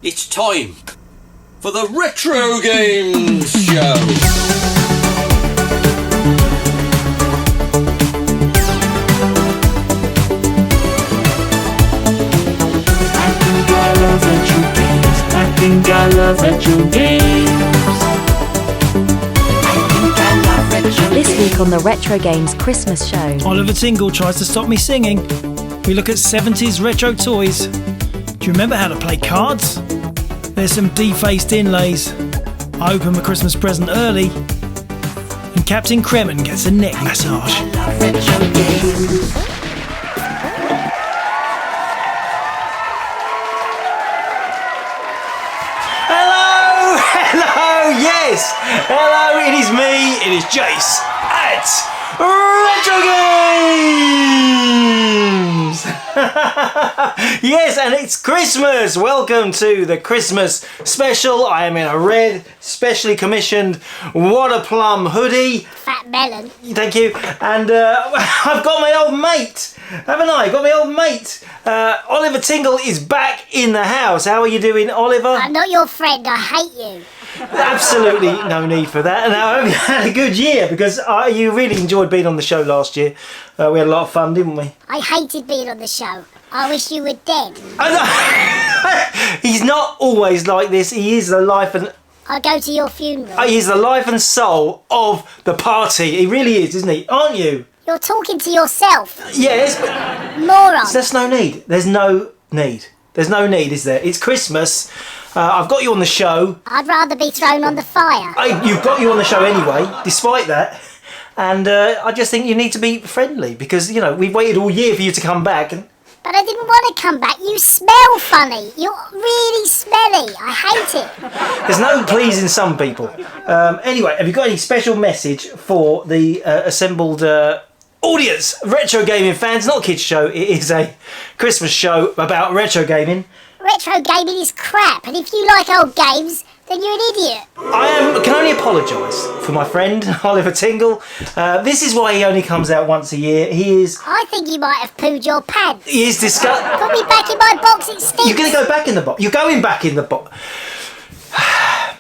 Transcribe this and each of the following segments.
It's time for the Retrogames show. I think I love Retrogames. This week on the Retrogames Christmas show, Oliver Tingle tries to stop me singing. We look at 70s retro toys. Do you remember how to play cards? There's some defaced inlays. I open my Christmas present early, and Captain Kremen gets a neck massage. Hello, yes! Hello, it is me, it is Jace at Retrogames! Yes, and it's Christmas! Welcome to the Christmas special. I am in a red, specially commissioned Water Plum hoodie. Fat melon. Thank you. And I've got my old mate, haven't I? Got my old mate. Oliver Tingle is back in the house. How are you doing, Oliver? I'm not your friend, I hate you. Absolutely no need for that. And I hope you had a good year, because you really enjoyed being on the show last year. We had a lot of fun, didn't we? I hated being on the show. I wish you were dead. He's not always like this. He is the life and... I'll go to your funeral. He is the life and soul of the party. He really is, isn't he? Aren't you? You're talking to yourself. Yes, but... Moron. There's no need. There's no need. There's no need, is there? It's Christmas. I've got you on the show. I'd rather be thrown on the fire. You've got you on the show anyway, despite that. And I just think you need to be friendly, because, you know, we've waited all year for you to come back. But I didn't want to come back. You smell funny. You're really smelly. I hate it. There's no pleasing some people. Anyway, have you got any special message for the assembled audience? Retro gaming fans, not a kids show. It is a Christmas show about retro gaming. Retro gaming is crap, and if you like old games, then you're an idiot. I can only apologise for my friend Oliver Tingle. This is why he only comes out once a year. He is... I think you might have pooed your pants. He is disgusting. Put me back in my box, it stinks. You're going to go back in the box. You're going back in the box.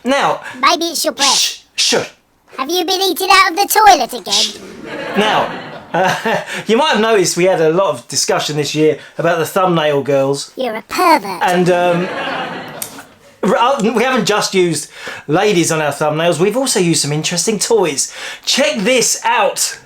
Now... Maybe it's your breath. Shh. Have you been eating out of the toilet again? Now... you might have noticed we had a lot of discussion this year about the thumbnail girls. You're a pervert. And we haven't just used ladies on our thumbnails, we've also used some interesting toys. Check this out.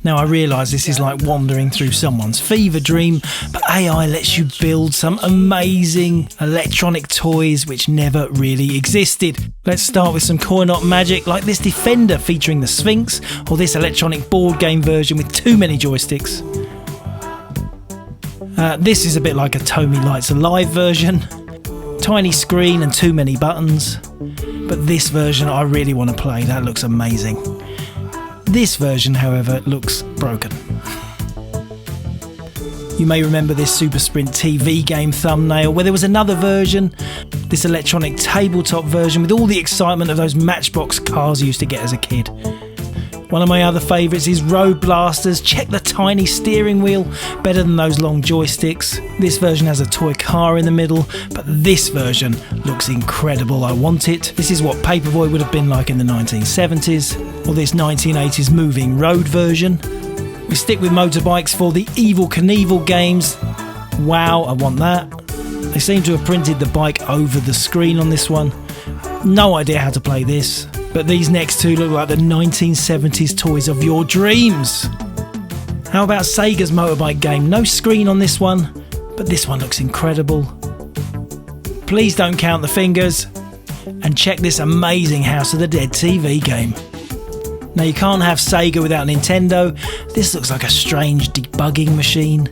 Now, I realise this is like wandering through someone's fever dream, but AI lets you build some amazing electronic toys which never really existed. Let's start with some coin-op magic, like this Defender featuring the Sphinx, or this electronic board game version with too many joysticks. This is a bit like a Tomy Lights Alive version. Tiny screen and too many buttons. But this version I really want to play, that looks amazing. This version, however, looks broken. You may remember this Super Sprint TV game thumbnail where there was another version, this electronic tabletop version with all the excitement of those Matchbox cars you used to get as a kid. One of my other favourites is Road Blasters. Check the tiny steering wheel, better than those long joysticks. This version has a toy car in the middle, but this version looks incredible. I want it. This is what Paperboy would have been like in the 1970s, or this 1980s moving road version. We stick with motorbikes for the Evel Knievel games. Wow, I want that. They seem to have printed the bike over the screen on this one. No idea how to play this. But these next two look like the 1970s toys of your dreams. How about Sega's motorbike game? No screen on this one, but this one looks incredible. Please don't count the fingers. And check this amazing House of the Dead TV game. Now, you can't have Sega without Nintendo. This looks like a strange debugging machine.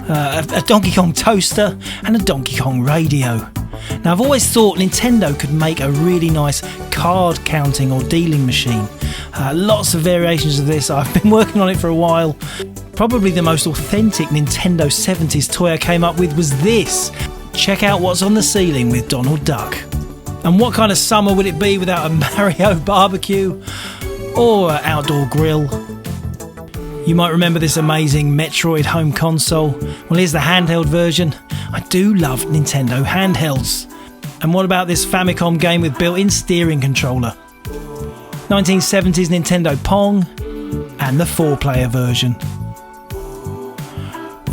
A Donkey Kong toaster and a Donkey Kong radio. Now, I've always thought Nintendo could make a really nice card counting or dealing machine. Lots of variations of this. I've been working on it for a while. Probably the most authentic Nintendo 70s toy I came up with was this. Check out what's on the ceiling with Donald Duck. And what kind of summer would it be without a Mario barbecue or an outdoor grill? You might remember this amazing Metroid home console. Well, here's the handheld version. I do love Nintendo handhelds. And what about this Famicom game with built-in steering controller? 1970s Nintendo Pong and the 4-player version.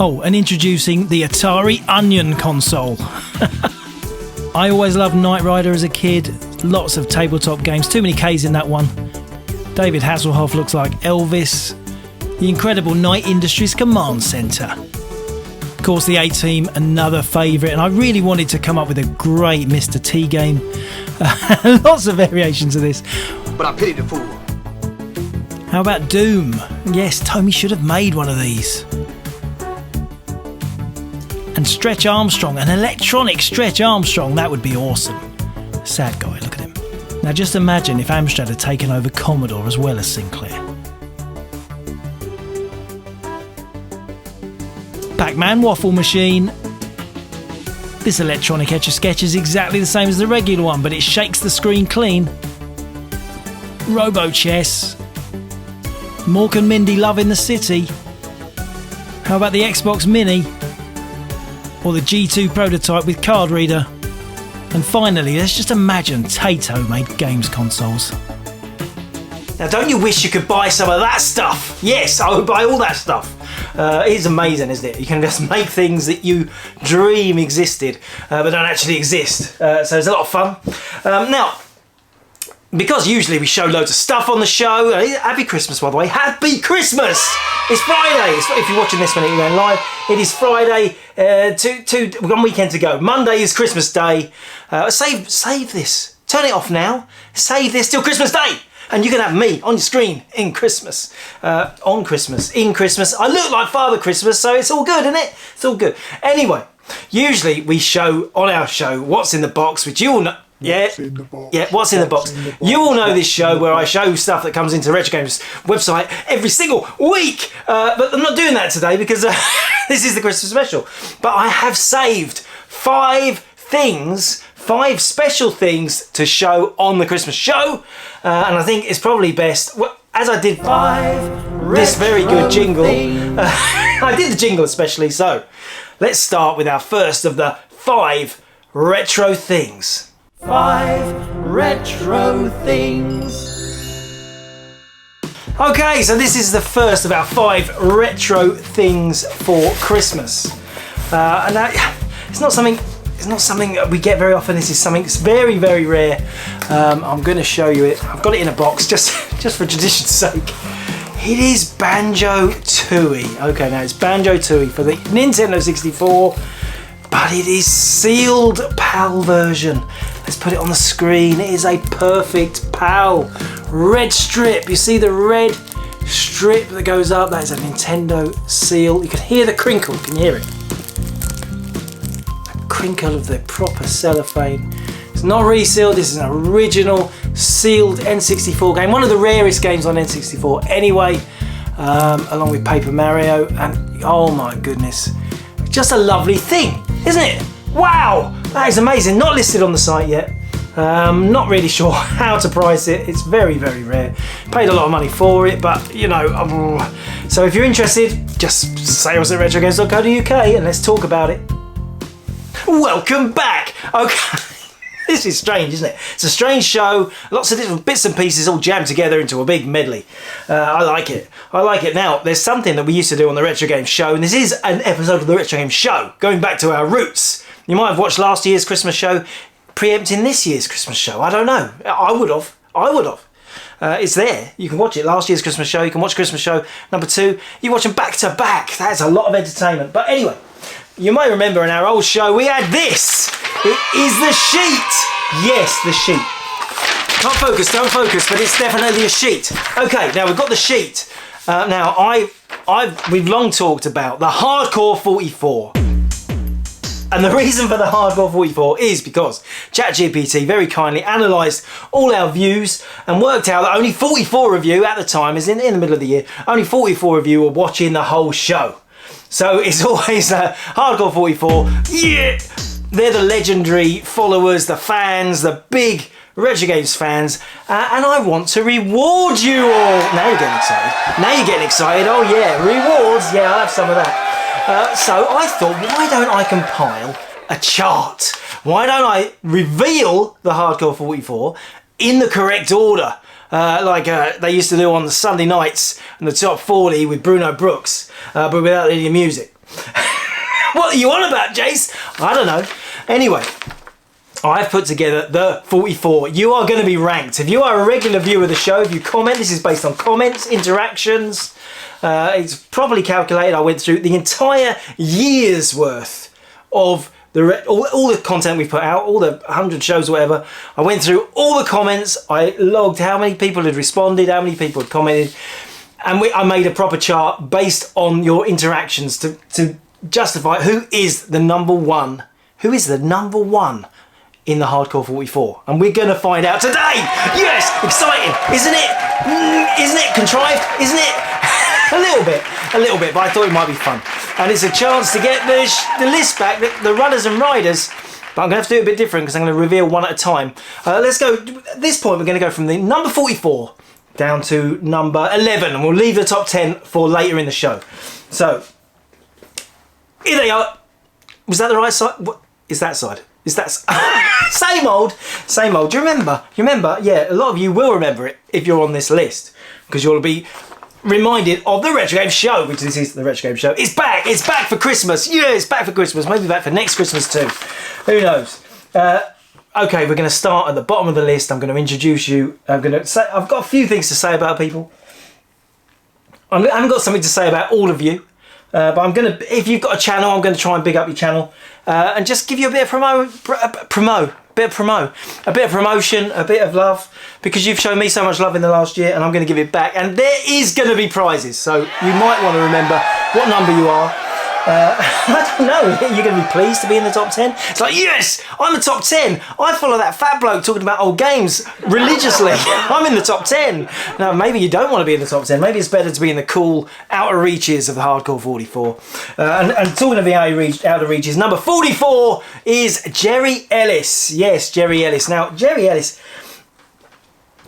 Oh, and introducing the Atari Onion console. I always loved Knight Rider as a kid. Lots of tabletop games, too many K's in that one. David Hasselhoff looks like Elvis. The incredible Knight Industries Command Centre. Of course, the A-Team, another favourite, and I really wanted to come up with a great Mr. T game. Lots of variations of this. But I pity the fool. How about Doom? Yes, Tommy should have made one of these. And Stretch Armstrong, an electronic Stretch Armstrong, that would be awesome. Sad guy, look at him. Now just imagine if Amstrad had taken over Commodore as well as Sinclair. Pac-Man Waffle Machine. This electronic Etch-a-Sketch is exactly the same as the regular one, but it shakes the screen clean. Robo Chess. Mork and Mindy Love in the City. How about the Xbox Mini? Or the G2 prototype with card reader? And finally, let's just imagine Taito made games consoles. Now, don't you wish you could buy some of that stuff? Yes, I would buy all that stuff. It is amazing, isn't it? You can just make things that you dream existed, but don't actually exist. So it's a lot of fun. Now, because usually we show loads of stuff on the show. Happy Christmas, by the way. Happy Christmas! It's Friday. If you're watching this when it's going live, it is Friday. One weekend to go. Monday is Christmas Day. Save this. Turn it off now. Save this till Christmas Day. And you can have me on your screen in Christmas. In Christmas. I look like Father Christmas, so it's all good, isn't it? It's all good. Anyway, usually we show on our show What's in the Box, which you all know. What's in the box? You all know this show where I show stuff that comes into the Retrogames website every single week. But I'm not doing that today because this is the Christmas special. But I have saved 5 special things to show on the Christmas show. And I think it's probably best, as I did this very good jingle. I did the jingle especially, so let's start with our first of the 5 retro things. 5 retro things. Okay, so this is the first of our 5 retro things for Christmas. And it's not something that we get very often. This is something that's very, very rare. I'm going to show you it. I've got it in a box just for tradition's sake. It is Banjo-Tooie. Okay, now it's Banjo-Tooie for the Nintendo 64, but it is sealed PAL version. Let's put it on the screen. It is a perfect PAL. Red strip. You see the red strip that goes up? That is a Nintendo seal. You can hear the crinkle. Can you hear it? The crinkle of the proper cellophane. It's not resealed. This is an original sealed N64 game. One of the rarest games on N64 anyway, along with Paper Mario. And oh my goodness. Just a lovely thing, isn't it? Wow, that is amazing. Not listed on the site yet. Not really sure how to price it. It's very, very rare. Paid a lot of money for it, but you know. So if you're interested, just sales@retrogames.co.uk and let's talk about it. Welcome back. Okay. This is strange, isn't it? It's a strange show. Lots of different bits and pieces all jammed together into a big medley. I like it. I like it. Now, there's something that we used to do on the Retro Games show, and this is an episode of the Retro Games show, going back to our roots. You might have watched last year's Christmas show, preempting this year's Christmas show. I don't know. I would have. It's there. You can watch it. Last year's Christmas show. You can watch Christmas show number 2. You watch them back to back. That's a lot of entertainment. But anyway, you may remember in our old show we had this. It is the sheet. Yes, the sheet. Don't focus, but it's definitely a sheet. Okay, now we've got the sheet. We've long talked about the Hardcore 44. And the reason for the Hardcore 44 is because ChatGPT very kindly analysed all our views and worked out that only 44 of you at the time, is in the middle of the year, only 44 of you were watching the whole show. So it's always Hardcore 44, yeah! They're the legendary followers, the fans, the big Retro Games fans, and I want to reward you all. Now you're getting excited. Oh yeah, rewards. Yeah, I'll have some of that. So I thought, why don't I compile a chart why don't I reveal the Hardcore 44 in the correct order? Like they used to do on the Sunday nights and the top 40 with Bruno Brooks, but without any music. What are you on about, Jace? I don't know. Anyway, I've put together the 44. You are going to be ranked. If you are a regular viewer of the show, if you comment, this is based on comments, interactions. It's properly calculated. I went through the entire year's worth of all the content we put out, all the 100 shows or whatever. I went through all the comments. I logged how many people had responded, how many people had commented, and I made a proper chart based on your interactions to justify who is the number one. Who is the number one in the Hardcore 44? And we're going to find out today. Yes, exciting, isn't it? Isn't it contrived? Isn't it? A little bit, but I thought it might be fun. And it's a chance to get the list back, the runners and riders. But I'm going to have to do it a bit different because I'm going to reveal one at a time. Let's go, at this point we're going to go from the number 44 down to number 11, and we'll leave the top 10 for later in the show. So, here they are. Was that the right side? What is that side? Is that same old? Do you remember? Yeah, a lot of you will remember it if you're on this list, because you'll be reminded of the Retro Games show, which this is the Retro Games show. It's back for Christmas. Yeah, it's back for Christmas. Maybe back for next Christmas too. Who knows? Okay, we're going to start at the bottom of the list. I'm going to introduce you. I've got a few things to say about people. I haven't got something to say about all of you. But I'm going to, if you've got a channel, I'm going to try and big up your channel and just give you a bit of promotion, a bit of love, because you've shown me so much love in the last year, and I'm going to give it back. And there is going to be prizes, so you might want to remember what number you are. I don't know, you're going to be pleased to be in the top 10? It's like, yes, I'm the top 10. I follow that fat bloke talking about old games religiously. I'm in the top 10. No, maybe you don't want to be in the top 10. Maybe it's better to be in the cool outer reaches of the Hardcore 44. And talking of the outer reaches, number 44 is Jerry Ellis. Yes, Jerry Ellis. Now, Jerry Ellis,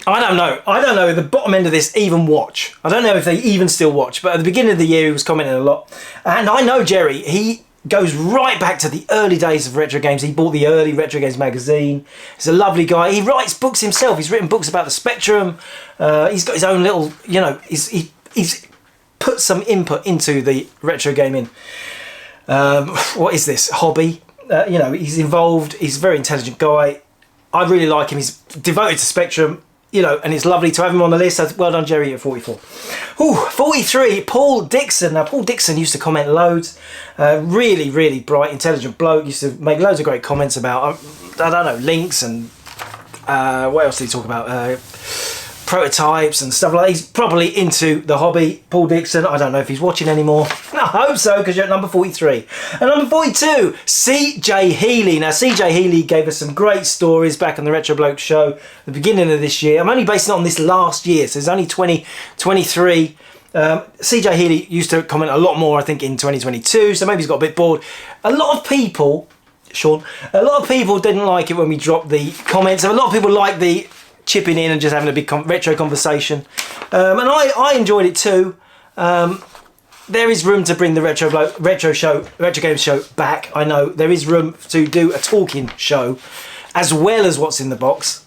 I don't know if the bottom end of this even watch. I don't know if they even still watch, but at the beginning of the year he was commenting a lot. And I know Jerry, he goes right back to the early days of Retro Games. He bought the early Retro Games magazine. He's a lovely guy. He writes books himself. He's written books about the Spectrum. He's got his own little, he's put some input into the retro gaming. What is this? Hobby. He's involved. He's a very intelligent guy. I really like him. He's devoted to Spectrum. And it's lovely to have him on the list. So well done, Jerry, at 44. 43, Paul Dixon. Now, Paul Dixon used to comment loads. Really, really bright, intelligent bloke. Used to make loads of great comments about, I don't know, links and what else did he talk about? Prototypes and stuff like that. He's probably into the hobby. Paul Dixon, I don't know if he's watching anymore. I hope so, because you're at number 43. And number 42, CJ Healy. Now, CJ Healy gave us some great stories back on the Retro Bloke show at the beginning of this year. I'm only basing it on this last year, so it's only 2023. CJ Healy used to comment a lot more, I think, in 2022, so maybe he's got a bit bored. A lot of people, Sean, didn't like it when we dropped the comments. A lot of people like the chipping in and just having a big retro conversation, and I enjoyed it too. There is room to bring the Retro Games show back. I know there is room to do a talking show as well as what's in the box,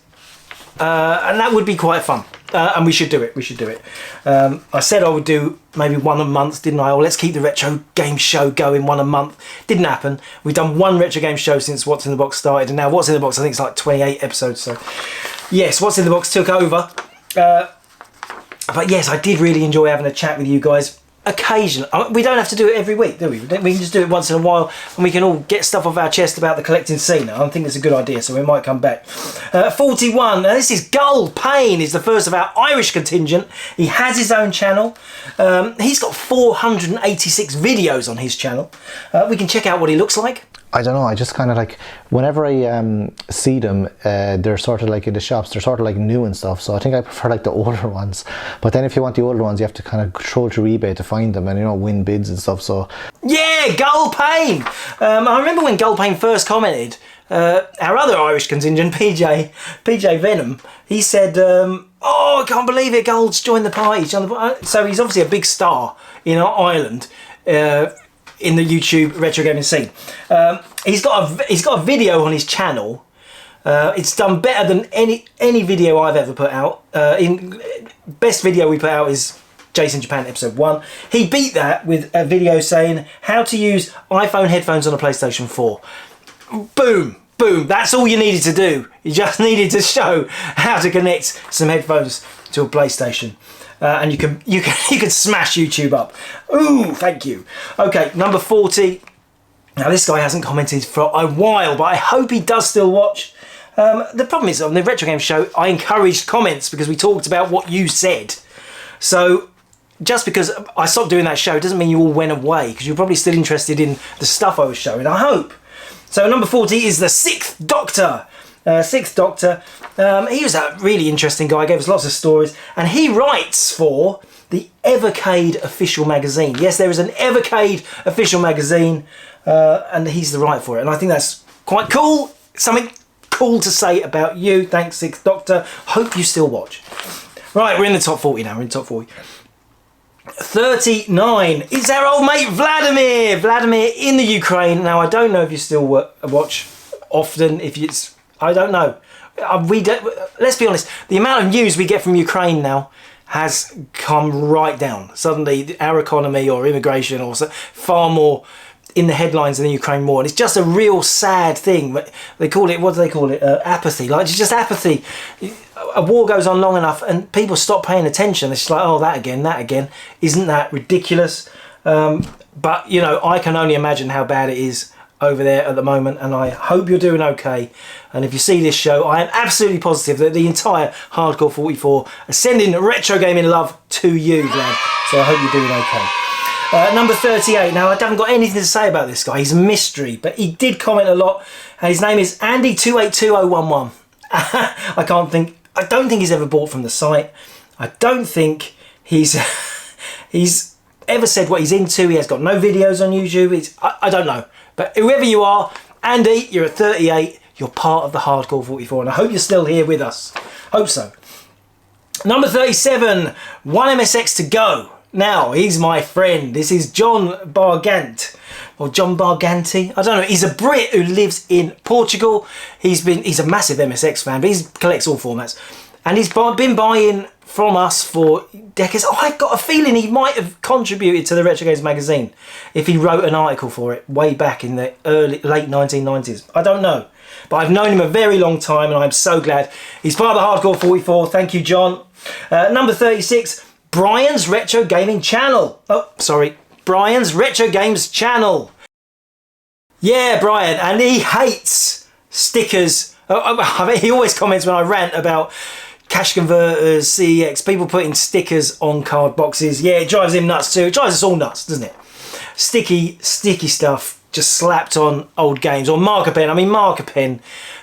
and that would be quite fun. And we should do it. I said I would do maybe one a month, didn't I? Or let's keep the Retro Game show going, one a month. Didn't happen. We've done one Retro Game show since What's in the Box started, and now What's in the Box, I think it's like 28 episodes. So yes, What's in the Box took over. But yes, I did really enjoy having a chat with you guys. Occasionally, we don't have to do it every week, do we? We can just do it once in a while, and we can all get stuff off our chest about the collecting scene. I think it's a good idea, so we might come back. 41. Now this is Gull Payne. Is the first of our Irish contingent. He has his own channel. He's got 486 videos on his channel. We can check out what he looks like. I don't know, I just kind of like, whenever I see them, they're sort of like in the shops, they're sort of like new and stuff, so I think I prefer like the older ones. But then if you want the older ones, you have to kind of troll through eBay to find them and, win bids and stuff, so. Yeah, Gull Payne! I remember when Gull Payne first commented, our other Irish contingent, PJ Venom, he said, oh, I can't believe it, Gull's joined the party. So he's obviously a big star in Ireland. in the YouTube retro gaming scene. He's got a video on his channel. It's done better than any video I've ever put out. Best video we put out is Jason Japan episode 1. He beat that with a video saying how to use iPhone headphones on a PlayStation 4. Boom. Boom, that's all you needed to do. You just needed to show how to connect some headphones to a PlayStation. And you can smash YouTube up. Ooh, thank you. Okay, number 40. Now this guy hasn't commented for a while, but I hope he does still watch. The problem is on the Retro Games show, I encouraged comments because we talked about what you said. So just because I stopped doing that show doesn't mean you all went away, because you're probably still interested in the stuff I was showing, I hope. So number 40 is the Sixth Doctor. Sixth Doctor, he was a really interesting guy, gave us lots of stories, and he writes for the Evercade official magazine. Yes, there is an Evercade official magazine, and he's the writer for it, and I think that's quite cool. Something cool to say about you. Thanks, Sixth Doctor. Hope you still watch. Right, we're in the top 40 now. We're in the top 40. 39 is our old mate Vladimir. Vladimir in the Ukraine. Now I don't know if you still watch often. If it's, I don't know. Let's be honest. The amount of news we get from Ukraine now has come right down. Suddenly, our economy or immigration or far more in the headlines than the Ukraine war, and it's just a real sad thing. They call it, what do they call it? Apathy. Like, it's just apathy. A war goes on long enough and people stop paying attention. It's just like, oh, that again. Isn't that ridiculous? But, you know, I can only imagine how bad it is over there at the moment, and I hope you're doing okay. And if you see this show, I am absolutely positive that the entire Hardcore 44 are sending retro gaming love to you, Vlad. So I hope you're doing okay. Number 38. Now, I haven't got anything to say about this guy. He's a mystery, but he did comment a lot. And his name is Andy282011. I don't think he's ever bought from the site. I don't think he's ever said what he's into. He has got no videos on YouTube. I don't know. But whoever you are, Andy, you're at 38. You're part of the Hardcore 44, and I hope you're still here with us. Hope so. Number 37. One MSX to go. Now, he's my friend. This is John Bargant, or John Barganti. I don't know. He's a Brit who lives in Portugal. He's a massive MSX fan, but he collects all formats. And he's been buying from us for decades. Oh, I've got a feeling he might have contributed to the Retro Games magazine if he wrote an article for it way back in the late 1990s. I don't know. But I've known him a very long time, and I'm so glad he's part of the Hardcore 44. Thank you, John. Number 36. Brian's Retro Gaming channel. Oh, sorry. Brian's Retro Games channel. Yeah, Brian. And he hates stickers. I mean, he always comments when I rant about cash converters, CEX, people putting stickers on card boxes. Yeah, it drives him nuts too. It drives us all nuts, doesn't it? Sticky stuff just slapped on old games. Or marker pen. I mean, marker pen.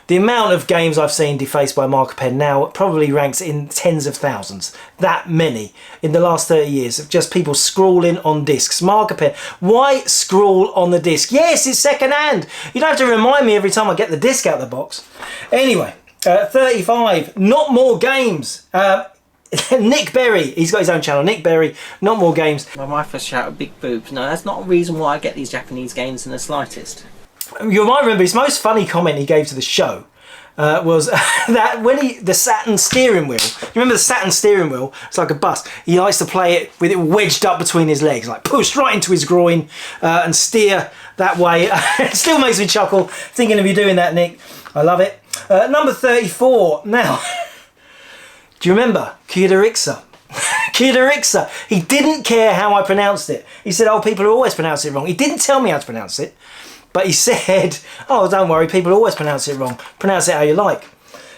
The amount of games I've seen defaced by marker pen now probably ranks in tens of thousands. That many in the last 30 years of just people scrawling on discs. Marker pen. Why scrawl on the disc? Yes, it's second hand. You don't have to remind me every time I get the disc out of the box. Anyway, 35. Not More Games. Nick Berry. He's got his own channel. Nick Berry. Not More Games. My wife has shouted big boobs. No, that's not a reason why I get these Japanese games in the slightest. You might remember his most funny comment he gave to the show was that when the Saturn steering wheel, you remember the Saturn steering wheel? It's like a bus. He likes to play it with it wedged up between his legs, like pushed right into his groin and steer that way. It still makes me chuckle thinking of you doing that, Nick. I love it. Number 34. Now, do you remember Kidarixa? Kidarixa. He didn't care how I pronounced it. He said, oh, people always pronounce it wrong. He didn't tell me how to pronounce it. But he said, oh, don't worry, people always pronounce it wrong. Pronounce it how you like.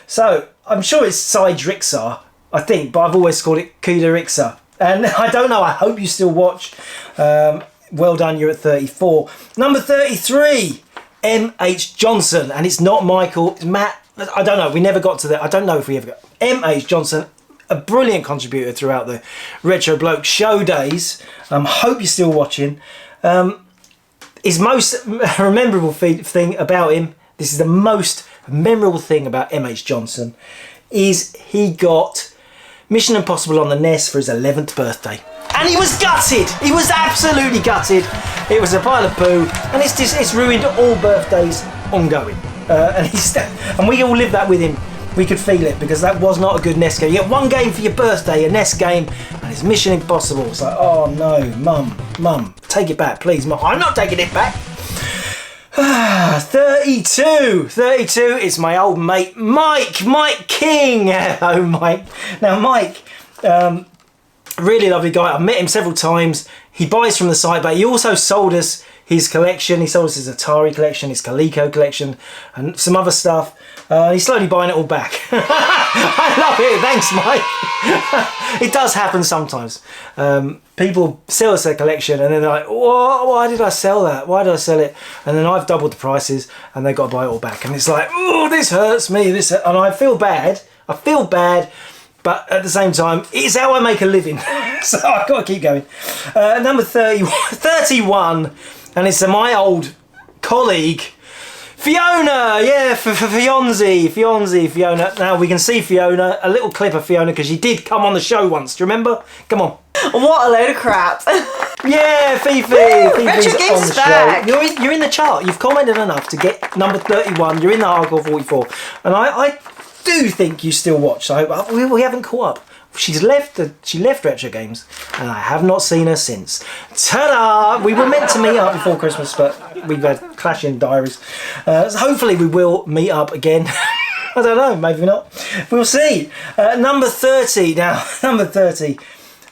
So, I'm sure it's Sidrixa, I think, but I've always called it Kudarixa. And I don't know, I hope you still watch. Well done, you're at 34. Number 33, M.H. Johnson. And it's not Michael, it's Matt. I don't know, we never got to that. I don't know if we ever got. M.H. Johnson, a brilliant contributor throughout the Retro Bloke show days. Hope you're still watching. His most memorable thing about him, this is the most memorable thing about M.H. Johnson, is he got Mission Impossible on the NES for his 11th birthday. And he was gutted. He was absolutely gutted. It was a pile of poo, and it's ruined all birthdays ongoing. And we all lived that with him. We could feel it because that was not a good NES game. You get one game for your birthday, a NES game, and it's Mission Impossible. It's like, oh no, Mum, take it back, please, Mum. I'm not taking it back. 32. It's my old mate, Mike King. Hello, Mike. Now, Mike, really lovely guy. I've met him several times. He buys from the site, but he also sold us his collection. He sold us his Atari collection, his Coleco collection, and some other stuff. He's slowly buying it all back. I love it. Thanks, Mike. It does happen sometimes. People sell us their collection and then they're like, why did I sell that? Why did I sell it? And then I've doubled the prices and they've got to buy it all back. And it's like, oh, this hurts me. And I feel bad. But at the same time, it's how I make a living. So I've got to keep going. Number 31. And it's my old colleague, Fiona. Yeah, Fiona. Now we can see Fiona, a little clip of Fiona, because she did come on the show once. Do you remember? Come on. What a load of crap. Yeah, Fifi's Retrogames on the back. show. You're in the chart. You've commented enough to get number 31. You're in the Hardcore 44. And I do think you still watch. So we haven't caught up. She left Retrogames, and I have not seen her since. Ta-da! We were meant to meet up before Christmas, but we've had clashing diaries. So hopefully we will meet up again. I don't know, maybe not. We'll see. Number 30 now. Number 30.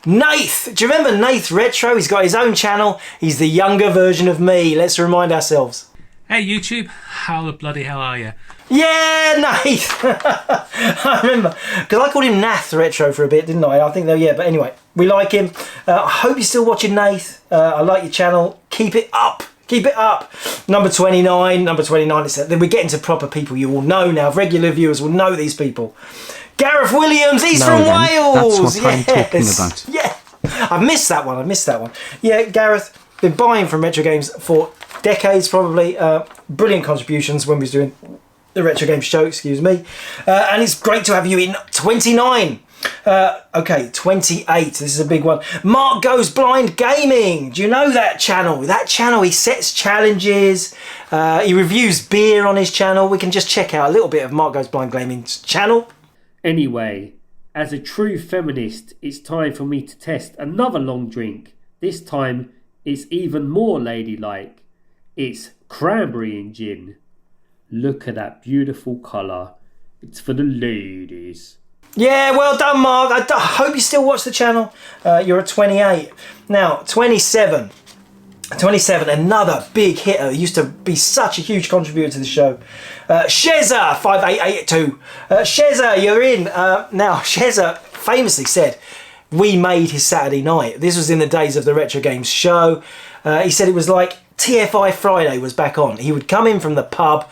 Nath. Do you remember Nath Retro? He's got his own channel. He's the younger version of me. Let's remind ourselves. Hey YouTube, how the bloody hell are you? Yeah, Nath! I remember, because I called him Nath Retro for a bit, didn't I? I think, yeah, but anyway, we like him. I hope you're still watching, Nath. I like your channel. Keep it up. Keep it up. Number 29. We're getting to proper people you all know now. Regular viewers will know these people. Gareth Williams, he's from Wales. That's what I'm talking about. Yeah, I missed that one. Yeah, Gareth, been buying from Retrogames for decades probably. Brilliant contributions when we was doing the Retro Games show, excuse me. And it's great to have you in 29. Okay, 28. This is a big one. Mark Goes Blind Gaming. Do you know that channel? That channel, he sets challenges. He reviews beer on his channel. We can just check out a little bit of Mark Goes Blind Gaming's channel. Anyway, as a true feminist, it's time for me to test another long drink. This time, it's even more ladylike. It's cranberry and gin. Look at that beautiful colour. It's for the ladies. Yeah, well done, Mark. I hope you still watch the channel. You're at 28. Now, 27. 27, another big hitter. Used to be such a huge contributor to the show. Sheza, 5882. Sheza, you're in. Now, Sheza famously said, we made his Saturday night. This was in the days of the Retro Games show. He said it was like TFI Friday was back on. He would come in from the pub,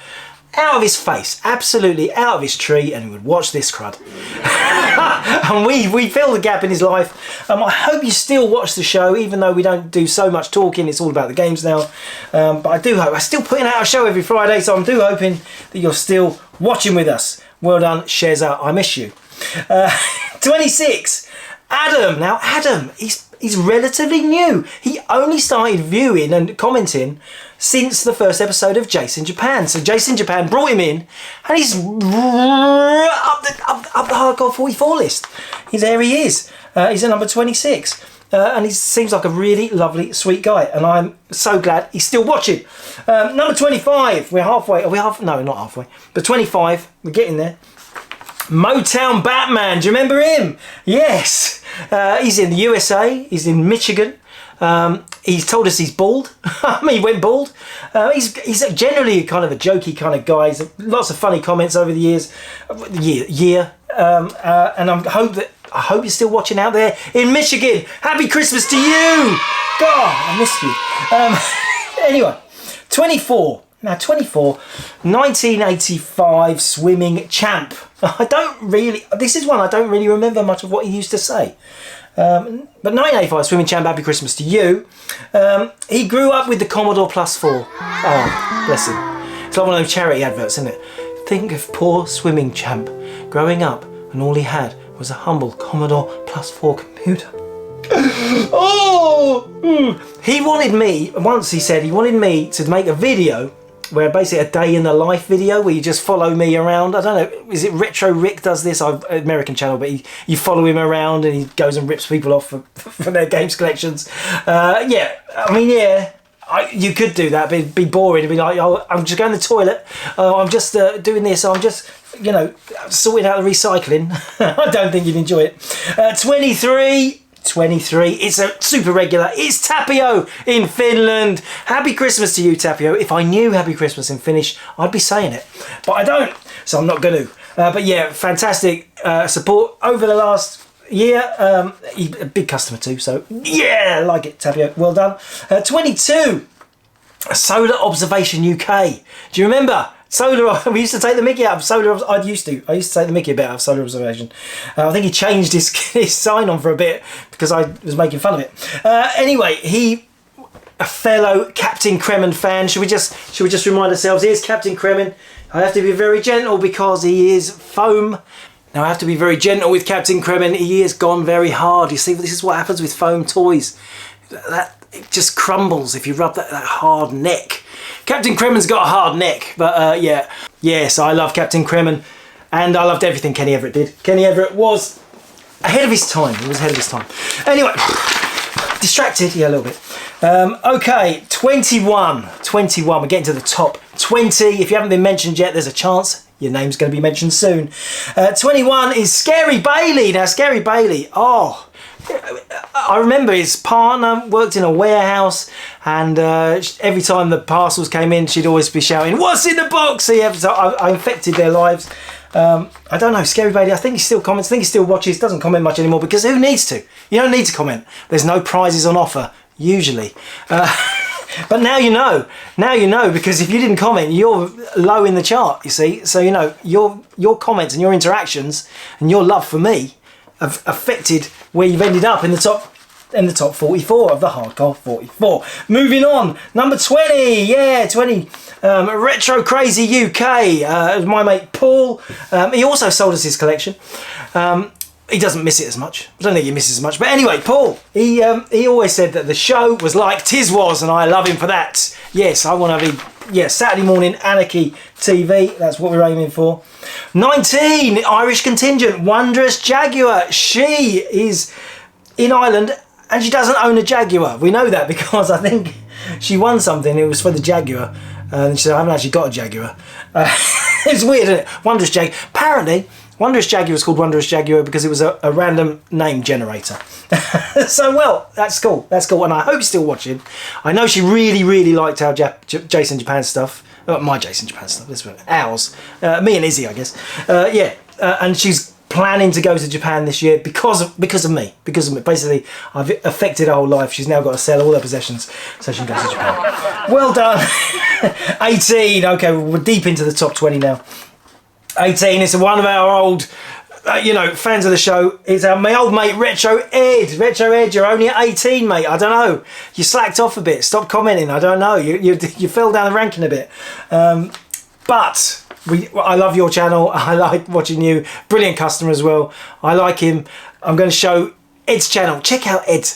out of his face, absolutely out of his tree, and he would watch this crud. And we fill the gap in his life. I hope you still watch the show, even though we don't do so much talking. It's all about the games now. But I do hope, I'm still putting out a show every Friday, so I'm hoping that you're still watching with us. Well done, Sheza, I miss you. 26, Adam. Now, Adam, he's relatively new. He only started viewing and commenting since the first episode of Jason Japan. So Jason Japan brought him in, and he's up the Hardcore 44 list. There he is. He's at number 26. And he seems like a really lovely, sweet guy. And I'm so glad he's still watching. Number 25. We're halfway. Are we half? No, not halfway. But 25. We're getting there. Motown Batman. Do you remember him? Yes. He's in the USA. He's in Michigan. He's told us he's bald. I mean, he went bald. He's generally kind of a jokey kind of guy. He's lots of funny comments over the years. And I hope you're still watching out there in Michigan. Happy Christmas to you. God, I missed you. Anyway, 24. Now, 24, 1985 swimming champ. This is one I don't really remember much of what he used to say. But 1985 swimming champ, happy Christmas to you. He grew up with the Commodore Plus 4. Oh, bless him. It's like one of those charity adverts, isn't it? Think of poor swimming champ growing up and all he had was a humble Commodore Plus 4 computer. He wanted me, once he said he wanted me to make a video where basically a day in the life video where you just follow me around. I don't know, is it Retro Rick does this? American channel, but you follow him around and he goes and rips people off for their games collections. You could do that, but it'd be boring. It'd be like, oh, I'm just going to the toilet. I'm just doing this. I'm just, sorting out the recycling. I don't think you'd enjoy it. 23. It's a super regular. It's Tapio in Finland. Happy Christmas to you, Tapio. If I knew Happy Christmas in Finnish, I'd be saying it, but I don't, so I'm not going to. But yeah, fantastic support over the last year. He's a big customer too, so yeah, like it, Tapio. Well done. 22. Solar Observation UK. Do you remember? We used to take the mickey out of Solar. I used to take the mickey a bit out of Solar Observation. I think he changed his sign on for a bit because I was making fun of it. Anyway, a fellow Captain Kremen fan. Should we just remind ourselves? Here's Captain Kremen. I have to be very gentle because he is foam. Now I have to be very gentle with Captain Kremen. He has gone very hard. You see, this is what happens with foam toys. It just crumbles if you rub that hard neck. Captain Kremen's got a hard neck, but yes, I love Captain Kremen, and I loved everything Kenny Everett did. Kenny Everett was ahead of his time. He was ahead of his time. Anyway, distracted, yeah, a little bit. Okay, 21. We're getting to the top 20. If you haven't been mentioned yet, there's a chance your name's going to be mentioned soon. 21 is Scary Bailey. Now, Scary Bailey, I remember his partner worked in a warehouse, and every time the parcels came in, she'd always be shouting, "What's in the box?" So I infected their lives. I don't know, Scary Bailey, I think he still comments, I think he still watches, doesn't comment much anymore, because who needs to? You don't need to comment. There's no prizes on offer, usually. But now you know, because if you didn't comment, you're low in the chart, you see. So, your comments and your interactions and your love for me have affected where you've ended up in the top 44 of the Hardcore 44. Moving on, number 20, 20. Retro Crazy UK, my mate Paul. He also sold us his collection. He doesn't miss it as much. I don't think he misses as much. But anyway, Paul, he always said that the show was like Tiz was, and I love him for that. Yes, I want to be, Saturday morning Anarchy TV. That's what we're aiming for. 19, Irish contingent, Wondrous Jaguar. She is in Ireland and she doesn't own a Jaguar. We know that because I think she won something. It was for the Jaguar. And she said, I haven't actually got a Jaguar. It's weird, isn't it? Wondrous Jaguar. Apparently, Wondrous Jaguar was called Wondrous Jaguar because it was a random name generator. So, well, that's cool. That's cool. And I hope you're still watching. I know she really, really liked our Jason Japan stuff. My Jason Japan stuff. This one. Ours. Me and Izzy, I guess. And she's planning to go to Japan this year because of me. Basically, I've affected her whole life. She's now got to sell all her possessions so she can go to Japan. Well done. 18. Okay, we're deep into the top 20 now. 18. It's one of our old, fans of the show. It's my old mate Retro Ed. Retro Ed, you're only at 18, mate. I don't know. You slacked off a bit. Stop commenting. I don't know. You fell down the ranking a bit. But I love your channel. I like watching you. Brilliant customer as well. I like him. I'm going to show Ed's channel. Check out Ed.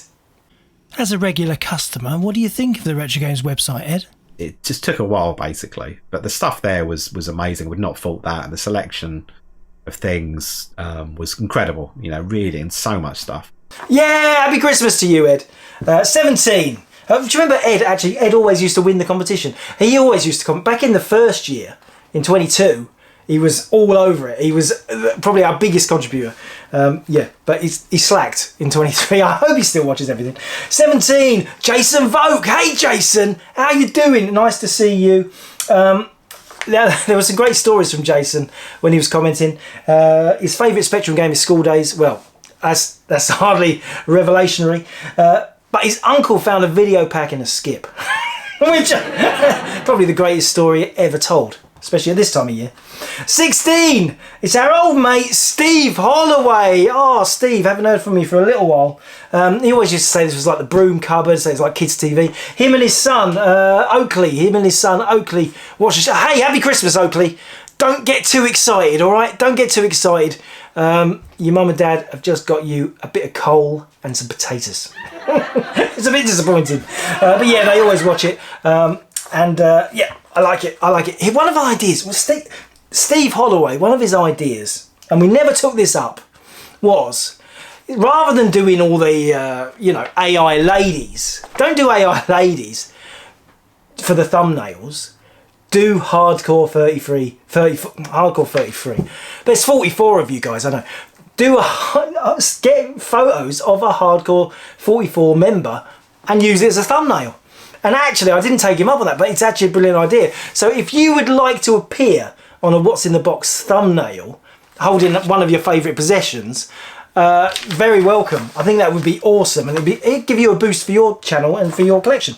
As a regular customer, what do you think of the Retrogames website, Ed? It just took a while, basically, but the stuff there was amazing. Would not fault that, and the selection of things was incredible. Really, and so much stuff. Yeah, happy Christmas to you, Ed. 17. Do you remember Ed? Actually, Ed always used to win the competition. He always used to come back in the first year in 22. He was all over it. He was probably our biggest contributor. But he slacked in 23. I hope he still watches everything. 17, Jason Vogue. Hey, Jason, how you doing? Nice to see you. There were some great stories from Jason when he was commenting. His favourite Spectrum game is School Days. Well, that's hardly revelationary. But his uncle found a video pack in a skip, which probably the greatest story ever told, especially at this time of year. 16, it's our old mate Steve Holloway. Oh, Steve, haven't heard from you for a little while. He always used to say this was like the broom cupboard, so it's like kids' TV. Him and his son, Oakley, watch the show. Hey, happy Christmas, Oakley. don't get too excited, all right? Don't get too excited. Your mum and dad have just got you a bit of coal and some potatoes. It's a bit disappointing. But yeah, they always watch it. Yeah, I like it. One of the ideas was Steve Holloway, one of his ideas, and we never took this up, was rather than doing all the, AI ladies, don't do AI ladies for the thumbnails. Do hardcore 33. There's 44 of you guys, I know. Get photos of a hardcore 44 member and use it as a thumbnail. And actually, I didn't take him up on that, but it's actually a brilliant idea. So if you would like to appear on a What's in the Box thumbnail, holding one of your favourite possessions, very welcome. I think that would be awesome, and it'd give you a boost for your channel and for your collection.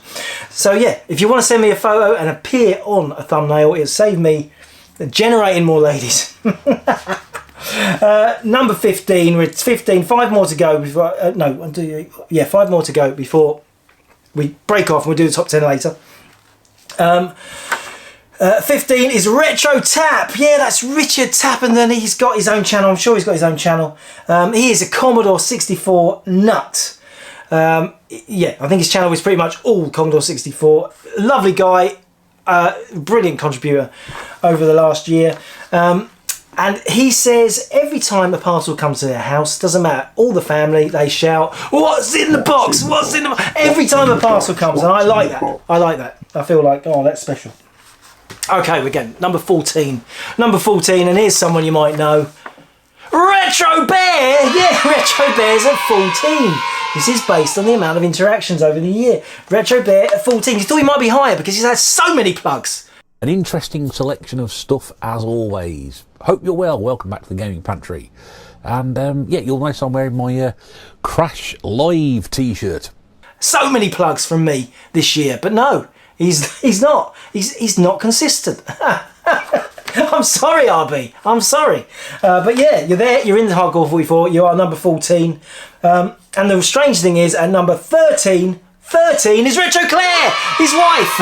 So yeah, if you want to send me a photo and appear on a thumbnail, it'll save me generating more ladies. Number 15, we're at 15, 5 more to go before, 5 more to go before we break off and we'll do the top 10 later. 15 is Retro Tap. Yeah, that's Richard Tapp, and then he's got his own channel. I'm sure he's got his own channel. He is a Commodore 64 nut. Yeah, I think his channel is pretty much all Commodore 64. Lovely guy, brilliant contributor over the last year. And he says every time a parcel comes to their house, doesn't matter, all the family, they shout, "What's in the box? What's in the box?" Every time a parcel comes, and I like that. I feel like, oh, that's special. Okay, we're getting number 14. Number 14, and here's someone you might know. Retro Bear! Yeah, Retro Bear's at 14. This is based on the amount of interactions over the year. Retro Bear at 14. You thought he might be higher because he's had so many plugs. An interesting selection of stuff as always. Hope you're well. Welcome back to the Gaming Pantry. And yeah, you'll notice I'm wearing my Crash Live t-shirt. So many plugs from me this year, but no, he's not. He's not consistent. I'm sorry, RB. I'm sorry. But yeah, you're there. You're in the Hardcore 44. You are number 14. And the strange thing is, at number 13 is Retro Claire, his wife.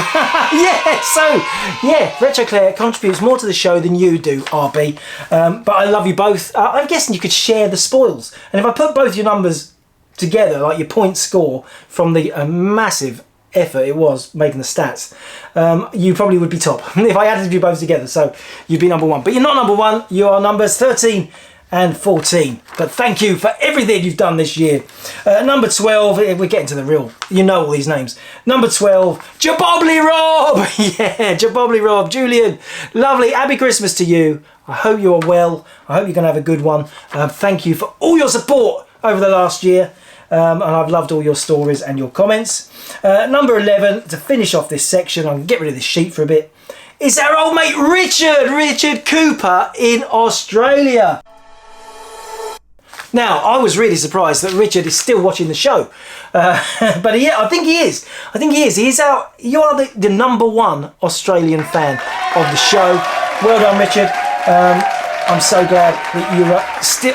Retro Claire contributes more to the show than you do, RB. But I love you both. I'm guessing you could share the spoils. And if I put both your numbers together, like your point score from the massive effort it was making the stats, you probably would be top if I added you both together. So you'd be number 1. But you're not number 1. You are numbers 13 and 14. But thank you for everything you've done this year. Number 12, we're getting to the real, you know all these names. Number 12, Jabobbly Rob. Yeah, Jabobbly Rob. Julian, lovely. Happy Christmas to you. I hope you are well. I hope you're going to have a good one. Thank you for all your support over the last year. And I've loved all your stories and your comments. Number 11, to finish off this section, I'm going to get rid of this sheet for a bit, is our old mate Richard Cooper in Australia. Now, I was really surprised that Richard is still watching the show. But I think he is. He is out. You are the number 1 Australian fan of the show. Well done, Richard. I'm so glad that you are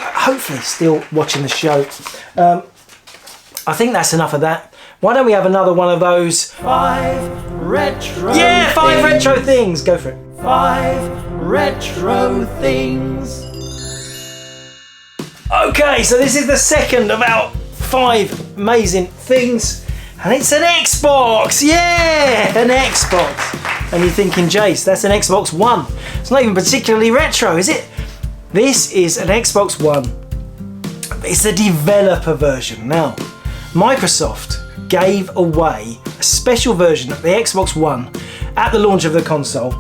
hopefully still watching the show. I think that's enough of that. Why don't we have another one of those 5 retro things. 5 retro things. Go for it. 5 retro things. Okay, so this is the second of our 5 amazing things, and it's an Xbox. Yeah, an Xbox. And you're thinking, Jace, that's an Xbox One. It's not even particularly retro, is it? This is an Xbox One. It's the developer version. Now, Microsoft gave away a special version of the Xbox One at the launch of the console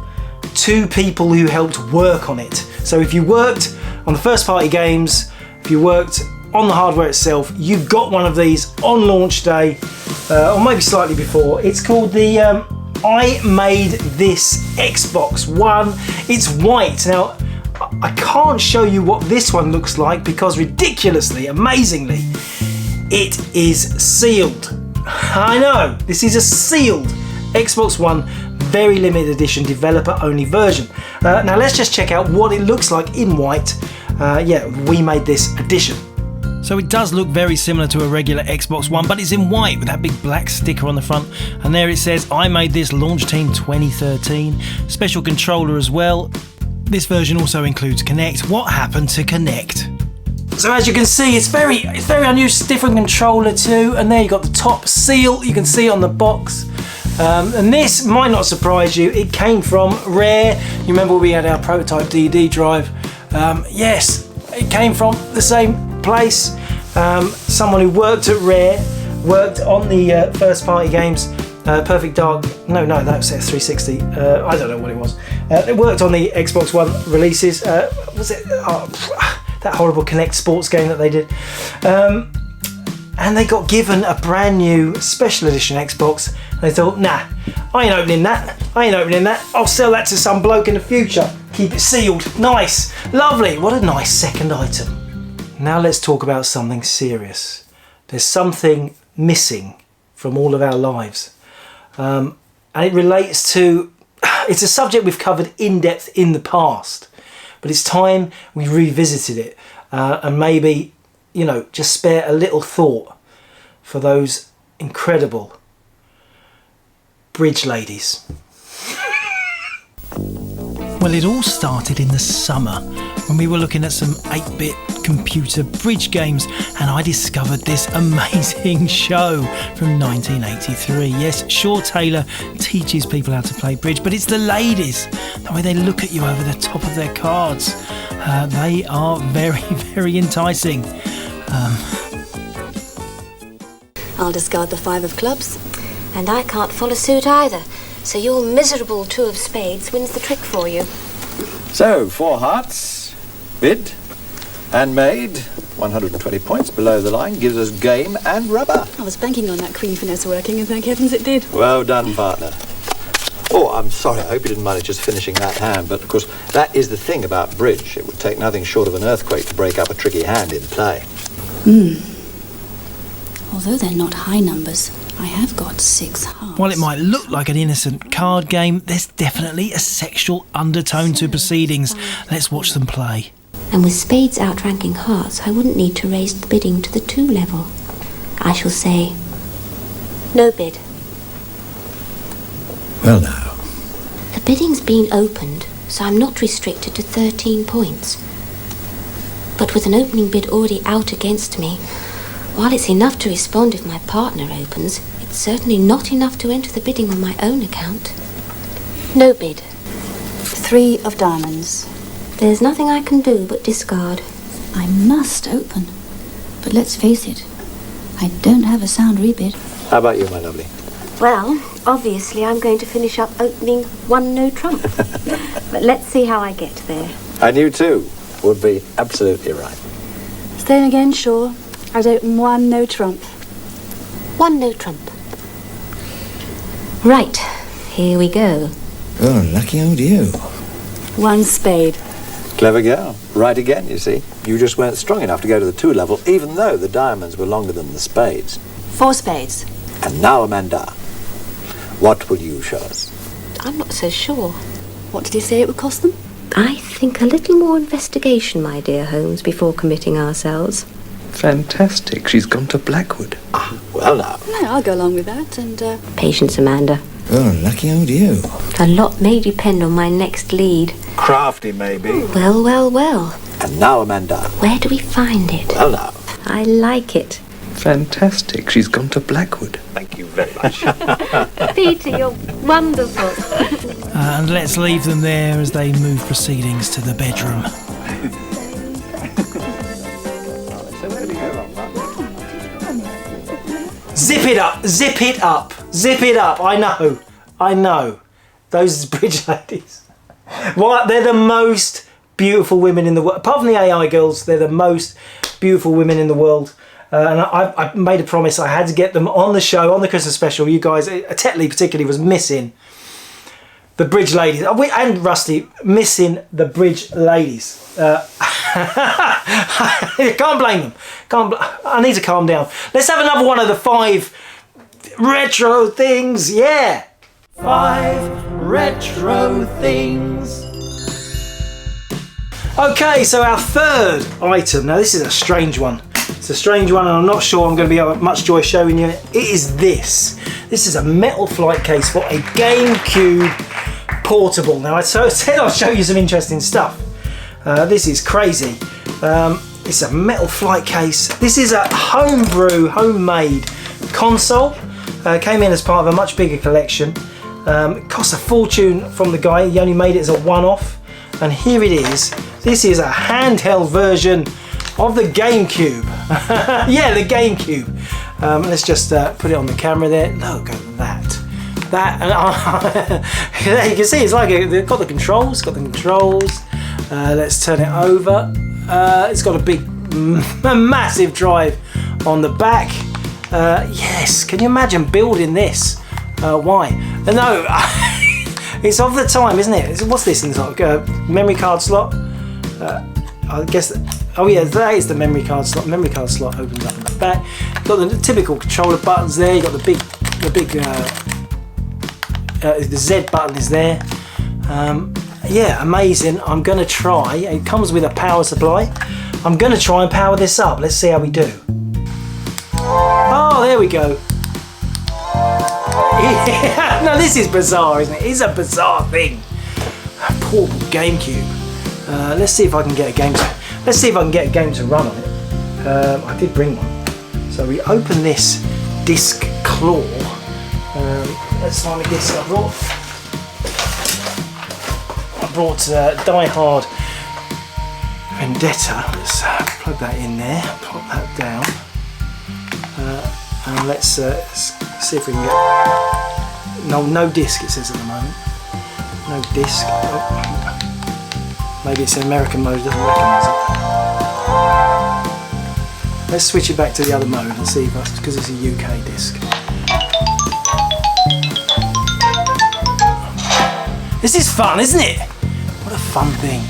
to people who helped work on it. So if you worked on the first party games, if you worked on the hardware itself, you got one of these on launch day, or maybe slightly before. It's called the I Made This Xbox One. It's white. Now, I can't show you what this one looks like because ridiculously, amazingly, it is sealed. I know, this is a sealed Xbox One, very limited edition, developer only version. Now let's just check out what it looks like in white. We made this edition. So it does look very similar to a regular Xbox One, but it's in white with that big black sticker on the front. And there it says, I made this, launch team 2013. Special controller as well. This version also includes Kinect. What happened to Kinect? So as you can see, it's very unusual, different controller too. And there you got the top seal. You can see on the box. And this might not surprise you. It came from Rare. You remember we had our prototype DD drive. Yes, it came from the same place. Someone who worked at Rare, worked on the first party games. Perfect Dark, no, that was F360. I don't know what it was. It worked on the Xbox One releases. Was it that horrible Kinect sports game that they did? And they got given a brand new special edition Xbox. And they thought, nah, I ain't opening that. I'll sell that to some bloke in the future. Keep it sealed. Nice, lovely. What a nice second item. Now let's talk about something serious. There's something missing from all of our lives. And it relates to, it's a subject we've covered in depth in the past, but it's time we revisited it and maybe, just spare a little thought for those incredible bridge ladies. Well, it all started in the summer when we were looking at some 8-bit computer bridge games, and I discovered this amazing show from 1983. Yes, Shaw Taylor teaches people how to play bridge, but it's the ladies, the way they look at you over the top of their cards. They are very, very enticing. I'll discard the 5 of clubs, and I can't follow suit either. So your miserable 2 of spades wins the trick for you. So, 4 hearts, bid, and made. 120 points below the line gives us game and rubber. I was banking on that queen finesse working, and thank heavens it did. Well done, partner. Oh, I'm sorry, I hope you didn't mind just finishing that hand, but of course, that is the thing about bridge. It would take nothing short of an earthquake to break up a tricky hand in play. Although they're not high numbers, I have got 6 hearts. While it might look like an innocent card game, there's definitely a sexual undertone to proceedings. Let's watch them play. And with spades outranking hearts, I wouldn't need to raise the bidding to the 2 level. I shall say, no bid. Well now. The bidding's been opened, so I'm not restricted to 13 points. But with an opening bid already out against me, while it's enough to respond if my partner opens, it's certainly not enough to enter the bidding on my own account. No bid. 3 of diamonds. There's nothing I can do but discard. I must open. But let's face it, I don't have a sound rebid. How about you, my lovely? Well, obviously I'm going to finish up opening 1 no trump. But let's see how I get there. And you too would be absolutely right. Then again, sure. I'd open 1 no trump. 1 no trump. Right, here we go. Oh, lucky old you. 1 spade. Clever girl. Right again, you see. You just weren't strong enough to go to the 2 level, even though the diamonds were longer than the spades. 4 spades. And now, Amanda, what will you show us? I'm not so sure. What did he say it would cost them? I think a little more investigation, my dear Holmes, before committing ourselves. Fantastic. She's gone to Blackwood. Well now. No, I'll go along with that and... Patience, Amanda. Oh, lucky old you. A lot may depend on my next lead. Crafty, maybe. Well, well, well. And now, Amanda. Where do we find it? Well now. I like it. Fantastic. She's gone to Blackwood. Thank you very much. Peter, you're wonderful. And let's leave them there as they move proceedings to the bedroom. Zip it up, zip it up, zip it up. I know. Those bridge ladies. Well, they're the most beautiful women in the world. Apart from the AI girls, they're the most beautiful women in the world. And I made a promise I had to get them on the show, on the Christmas special. You guys, Tetley particularly, was missing the bridge ladies. And Rusty, missing the bridge ladies. Can't blame them. I need to calm down. Let's have another one of the 5 retro things. Yeah. 5 retro things. Okay, so our third item. Now this is a strange one. It's a strange one, and I'm not sure I'm going to be able much joy showing you it. It is this. This is a metal flight case for a GameCube portable. Now I said I'll show you some interesting stuff. This is crazy. It's a metal flight case. This is a homemade console. Came in as part of a much bigger collection. It cost a fortune from the guy. He only made it as a one-off. And here it is. This is a handheld version of the GameCube. Yeah, the GameCube. Let's just put it on the camera there. Look at that. And you can see it's like they've got the controls. Let's turn it over. It's got a big, massive drive on the back. Yes, can you imagine building this? Why? No, it's of the time, isn't it? What's this inside? Memory card slot. I guess. Oh yeah, that is the memory card slot. Memory card slot opens up in the back. Got the typical controller buttons there. You got the Z button is there. Yeah, amazing. I'm gonna try. It comes with a power supply. I'm gonna try and power this up. Let's see how we do. Oh, there we go. Yeah. No, this is bizarre, isn't it? It's a bizarre thing. A portable GameCube. Let's see if I can get a game to run on it. I did bring one. So we open this disc claw. Let's find the disc I brought Die Hard Vendetta. Let's plug that in there, pop that down, and let's see if we can get. No disc, it says at the moment. No disc. Oh. Maybe it's an American mode, doesn't recognise it. Let's switch it back to the other mode and see if that's because it's a UK disc. This is fun, isn't it? What a fun thing.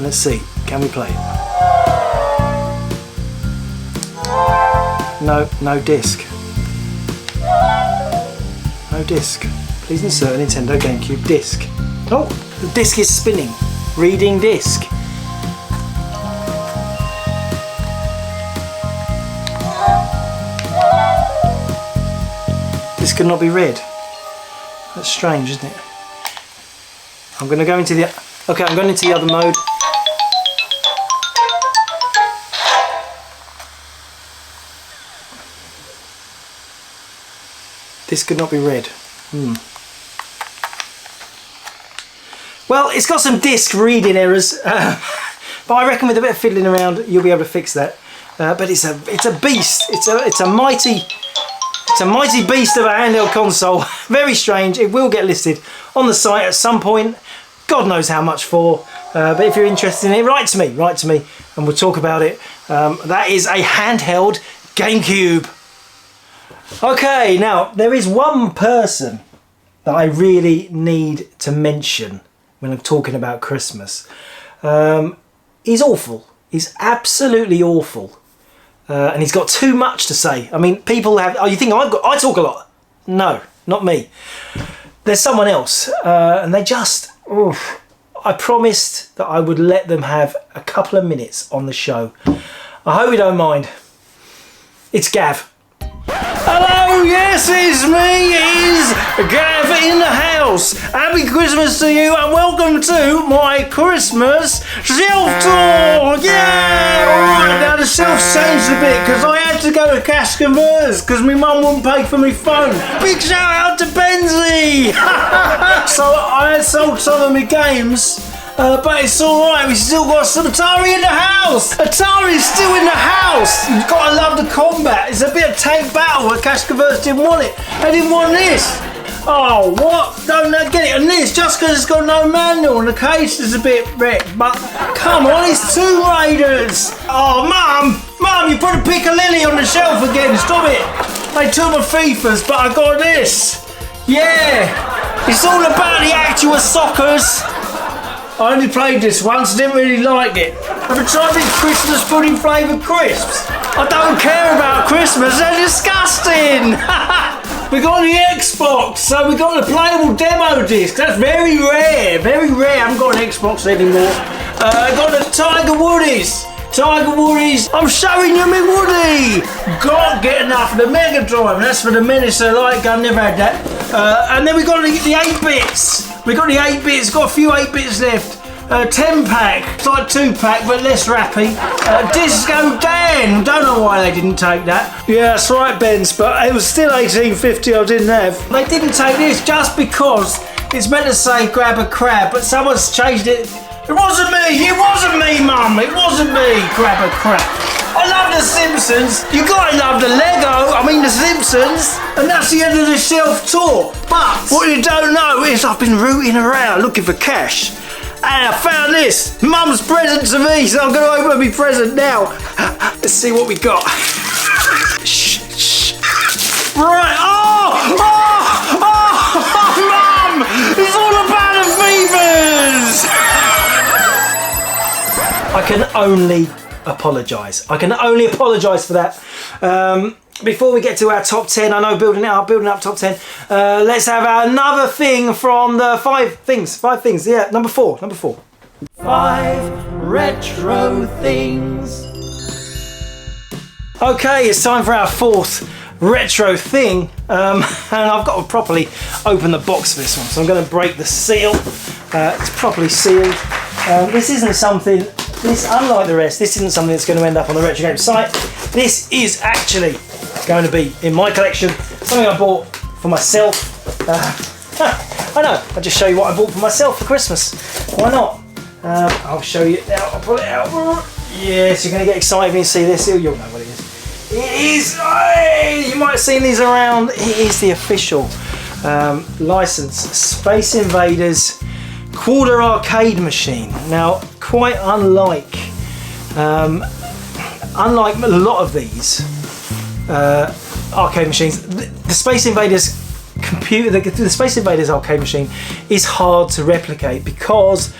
Let's see, can we play it? No disc. No disc. Please insert a Nintendo GameCube disc. Oh, the disc is spinning. Reading disc. This could not be read. That's strange, isn't it? I'm going to go into the... Okay, I'm going into the other mode. This could not be read. Well, it's got some disc reading errors, but I reckon with a bit of fiddling around, you'll be able to fix that. But it's a beast. It's a mighty beast of a handheld console. Very strange. It will get listed on the site at some point. God knows how much for. But if you're interested in it, write to me, and we'll talk about it. That is a handheld GameCube. Okay, now there is one person that I really need to mention when I'm talking about Christmas. He's awful. He's absolutely awful. And he's got too much to say. I mean, people have... Oh, you think I talk a lot? No, not me. There's someone else. And they just... Oof. I promised that I would let them have a couple of minutes on the show. I hope you don't mind. It's Gav. Hello, yes, it's me. It's Gav in the house. Happy Christmas to you and welcome to my Christmas shelf tour. Yeah, alright, now the shelf's changed a bit because I had to go to cash converters because my mum wouldn't pay for my phone. Big shout out to Benzie. So I had sold some of my games. But it's alright, we still got some Atari in the house! Atari's still in the house! You've got to love the combat. It's a bit of tank battle, but Cash Converters didn't want it. They didn't want this! Oh, what? Don't get it on this just because it's got no manual and the case is a bit wrecked. But come on, it's Tomb Raiders! Oh, Mum, you put a piccalilli on the shelf again, stop it! They took my FIFAs, but I got this! Yeah! It's all about the actual soccers! I only played this once, didn't really like it. Have you tried these Christmas pudding flavoured crisps? I don't care about Christmas, they're disgusting! We got the Xbox, so we got the playable demo disc. That's very rare, very rare. I haven't got an Xbox anymore. I got the Tiger Woodies. I'm showing you me Woody. Got get enough of the Mega Drive. That's for the Menacer light gun, never had that. And then we got the 8-bits. We got the 8-bits, got a few 8-bits left. 10-pack, it's like 2-pack but less rappy. Disco Dan, don't know why they didn't take that. Yeah, that's right, Benz, but it was still 1850 I didn't have. They didn't take this just because it's meant to say grab a crab, but someone's changed it. It wasn't me, Mum, it wasn't me, grab a crab. I love The Simpsons. You gotta love the Lego, The Simpsons. And that's the end of the shelf tour. But what you don't know is I've been rooting around looking for cash. And I found this, Mum's present to me, so I'm going to open my present now. Let's see what we got. Shh. Right, Mum! It's all about the Beavers! I can only apologise. For that. Before we get to our top 10, I know building up top 10, let's have another thing from the 5 things, yeah, number 4. 5 retro things. Okay, it's time for our 4th retro thing, and I've got to properly open the box for this one, so I'm going to break the seal. It's properly sealed. Unlike the rest, this isn't something that's going to end up on the Retrogames site. This is actually going to be in my collection, something I bought for myself. I know, I'll just show you what I bought for myself for Christmas. Why not? I'll show you now, I'll pull it out. Yes, you're going to get excited when you see this. You'll know what it is. It is, you might have seen these around, it is the official license Space Invaders quarter arcade machine. Now, quite unlike a lot of these arcade machines, the Space Invaders the Space Invaders arcade machine is hard to replicate because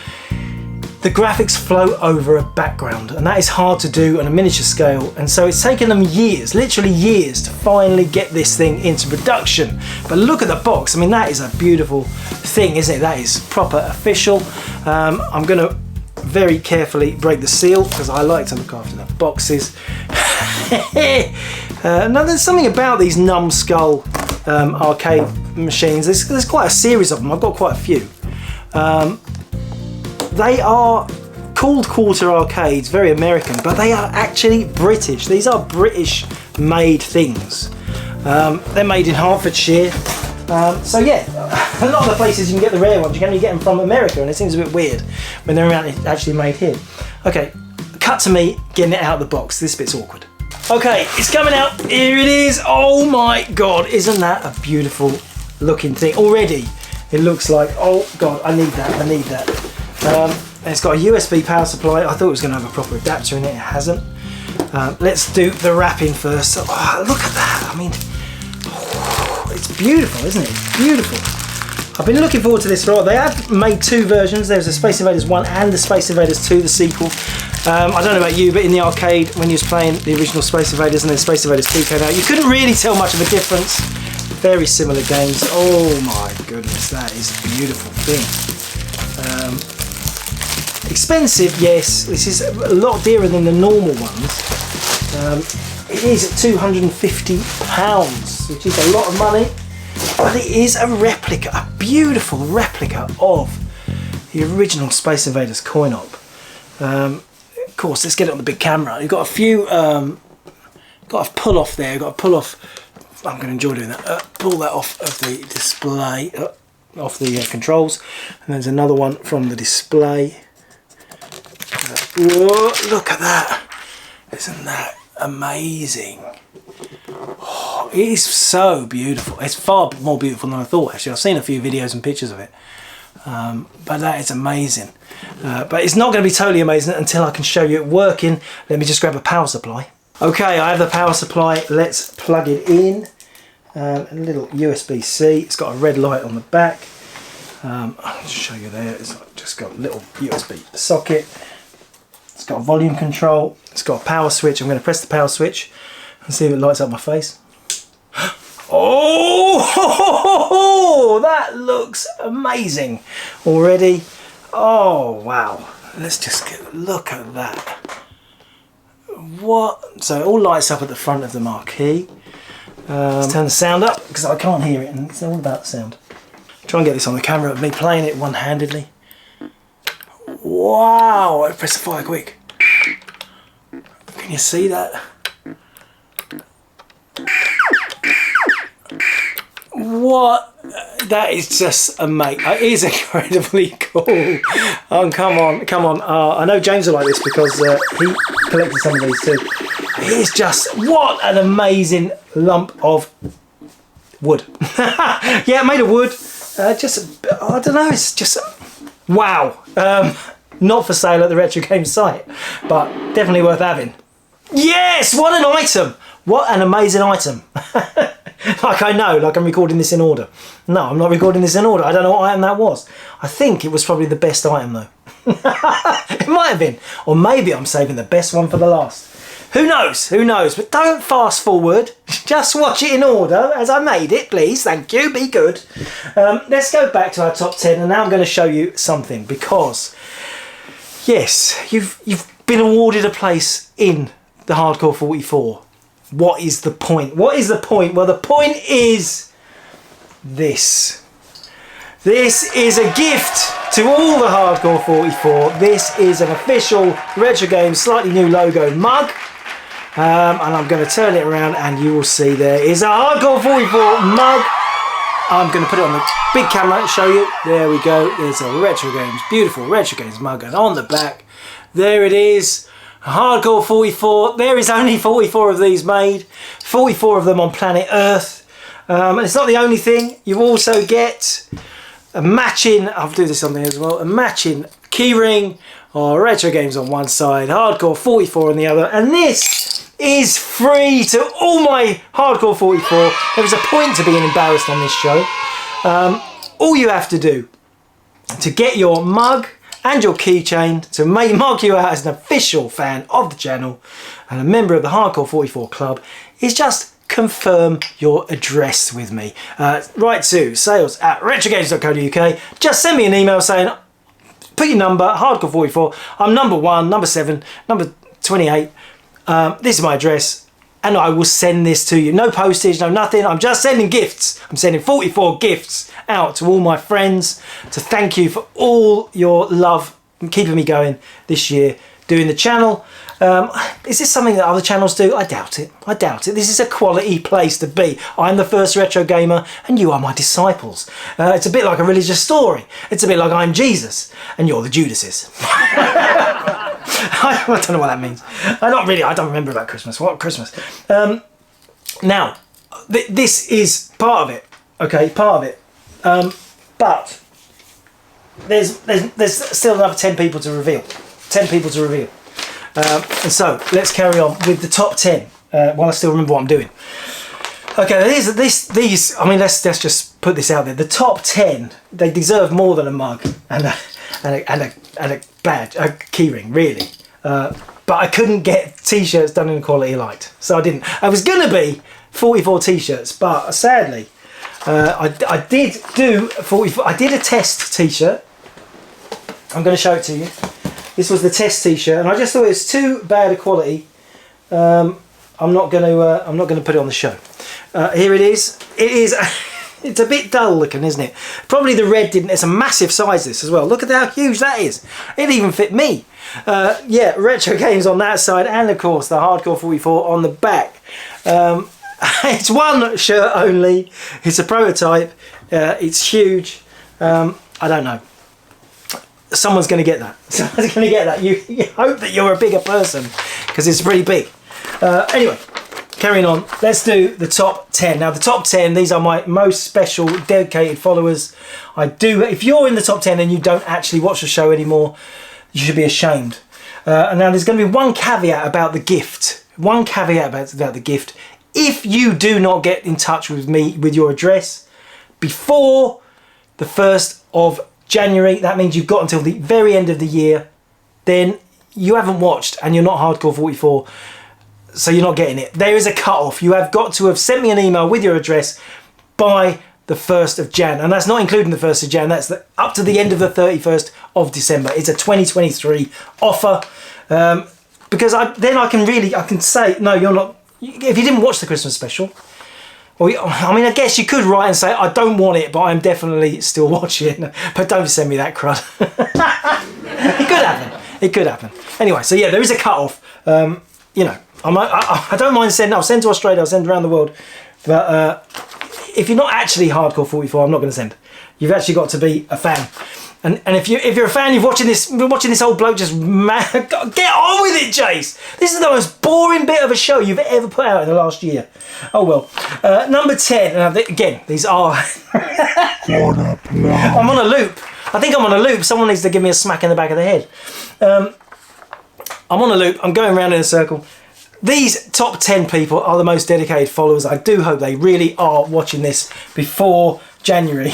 the graphics float over a background, and that is hard to do on a miniature scale, and so it's taken them years, literally years, to finally get this thing into production. But look at the box, that is a beautiful thing, isn't it? That is proper official. I'm going to very carefully break the seal because I like to look after the boxes. Now there's something about these numbskull arcade machines, there's quite a series of them, I've got quite a few. They are called quarter arcades, very American, but they are actually British. These are British made things. They're made in Hertfordshire. So yeah, a lot of the places you can get the rare ones, you can only get them from America, and it seems a bit weird when they're actually made here. Okay, cut to me getting it out of the box. This bit's awkward. Okay, it's coming out. Here it is. Oh my God, isn't that a beautiful looking thing? Already, it looks like, oh God, I need that. And it's got a USB power supply. I thought it was going to have a proper adapter in it. It hasn't. Let's do the wrapping first. Oh, look at that. It's beautiful, isn't it? It's beautiful. I've been looking forward to this for a while. They have made 2 versions. There's a Space Invaders 1 and the Space Invaders 2, the sequel. I don't know about you, but in the arcade, when you was playing the original Space Invaders and then Space Invaders 2 came out, you couldn't really tell much of a difference. Very similar games. Oh my goodness, that is a beautiful thing. Expensive, yes. This is a lot dearer than the normal ones. It is at £250, which is a lot of money, but it is a replica, a beautiful replica of the original Space Invaders coin-op. Of course, let's get it on the big camera. You've got a few, got to pull off there. You've got to pull off. I'm going to enjoy doing that. Pull that off of the display, off the controls, and there's another one from the display. Whoa, look at that. Isn't that amazing? Oh, it is so beautiful. It's far more beautiful than I thought, actually. I've seen a few videos and pictures of it. But that is amazing. But it's not going to be totally amazing until I can show you it working. Let me just grab a power supply. Okay, I have the power supply. Let's plug it in. A little USB-C. It's got a red light on the back. I'll just show you there. It's just got a little USB socket. It's got a volume control. It's got a power switch. I'm going to press the power switch and see if it lights up my face. Oh, that looks amazing already. Oh, wow. Let's just look at that. What? So it all lights up at the front of the marquee. Let's turn the sound up because I can't hear it and it's all about the sound. Try and get this on the camera of me playing it one-handedly. Wow! I press the fire quick. Can you see that? What? That is just amazing. It is incredibly cool. Oh, come on. I know James will like this because he collected some of these too. It is just, what an amazing lump of wood. Yeah, made of wood. Just, I don't know, it's just, wow. Not for sale at the Retrogames site, but definitely worth having. Yes, what an item. What an amazing item. Like I know, like I'm recording this in order. No, I'm not recording this in order. I don't know what item that was. I think it was probably the best item though. It might have been. Or maybe I'm saving the best one for the last. Who knows? Who knows? But don't fast forward. Just watch it in order as I made it, please. Thank you. Be good. Let's go back to our top 10, and now I'm going to show you something because, yes, you've been awarded a place in the Hardcore 44. What is the point? What is the point? Well, the point is this. This is a gift to all the Hardcore 44. This is an official Retrogames slightly new logo mug. And I'm going to turn it around and you will see there is a Hardcore 44 mug. I'm going to put it on the big camera and show you. There we go. There's a Retrogames, beautiful Retrogames mug. And on the back, there it is. Hardcore 44. There is only 44 of these made. 44 of them on planet Earth. And it's not the only thing. You also get a matching, I'll do this something as well, a matching keyring or Retrogames on one side, Hardcore 44 on the other. And this is free to all my Hardcore 44. There is a point to being embarrassed on this show. All you have to do to get your mug and your keychain to mark you out as an official fan of the channel and a member of the Hardcore 44 club is just confirm your address with me. Write to sales@retrogames.co.uk. Just send me an email saying, put your number, Hardcore 44, I'm number 1, number 7, number 28, this is my address, and I will send this to you. No postage, no nothing, I'm just sending gifts. I'm sending 44 gifts out to all my friends to thank you for all your love and keeping me going this year, doing the channel. Is this something that other channels do? I doubt it. I doubt it. This is a quality place to be. I'm the first retro gamer and you are my disciples. It's a bit like a religious story. It's a bit like I'm Jesus and you're the Judases. I don't know what that means. I don't remember about Christmas. What Christmas? Now, this is part of it. Okay, part of it. But there's still another 10 people to reveal. 10 people to reveal. And so let's carry on with the top 10 while I still remember what I'm doing. Okay, these. I mean, let's just put this out there. The top 10, they deserve more than a mug and a badge, a keyring, really. But I couldn't get t-shirts done in quality light, so I didn't. I was gonna be 44 t-shirts, but sadly, I did do 44. I did a test t-shirt. I'm going to show it to you. This was the test t-shirt, and I just thought it was too bad a quality. I'm not going to put it on the show. Here it is. It is. It's a bit dull looking, isn't it? Probably the red didn't. It's a massive size this as well. Look at how huge that is. It even fit me. Yeah, Retrogames on that side, and of course the Hardcore 44 on the back. It's one shirt only. It's a prototype. It's huge. I don't know. Someone's going to get that. Someone's going to get that. You hope that you're a bigger person because it's pretty big. Anyway, carrying on. Let's do the top 10. Now, the top 10, these are my most special, dedicated followers. If you're in the top 10 and you don't actually watch the show anymore, you should be ashamed. And now there's going to be one caveat about the gift. One caveat about the gift. If you do not get in touch with me with your address before the 1st of January, that means you've got until the very end of the year, then you haven't watched and you're not Hardcore 44, so you're not getting it. There is a cut-off. You have got to have sent me an email with your address by the 1st of Jan, and that's not including the 1st of Jan, that's up to the end of the 31st of December. It's a 2023 offer, because then I can say, no, you're not. If you didn't watch the Christmas special, I mean, I guess you could write and say, I don't want it, but I'm definitely still watching. But don't send me that crud. It could happen. Anyway, so yeah, there is a cut-off. You know, I don't mind sending. I'll send to Australia, I'll send around the world. But if you're not actually hardcore 44, I'm not going to send. You've actually got to be a fan. And if you're a fan, you're watching this old bloke just mad. Get on with it, Jace. This is the most boring bit of a show you've ever put out in the last year. Oh well. Number 10. Again, these are. I'm on a loop. I think I'm on a loop. Someone needs to give me a smack in the back of the head. I'm on a loop. I'm going around in a circle. These top 10 people are the most dedicated followers. I do hope they really are watching this before January.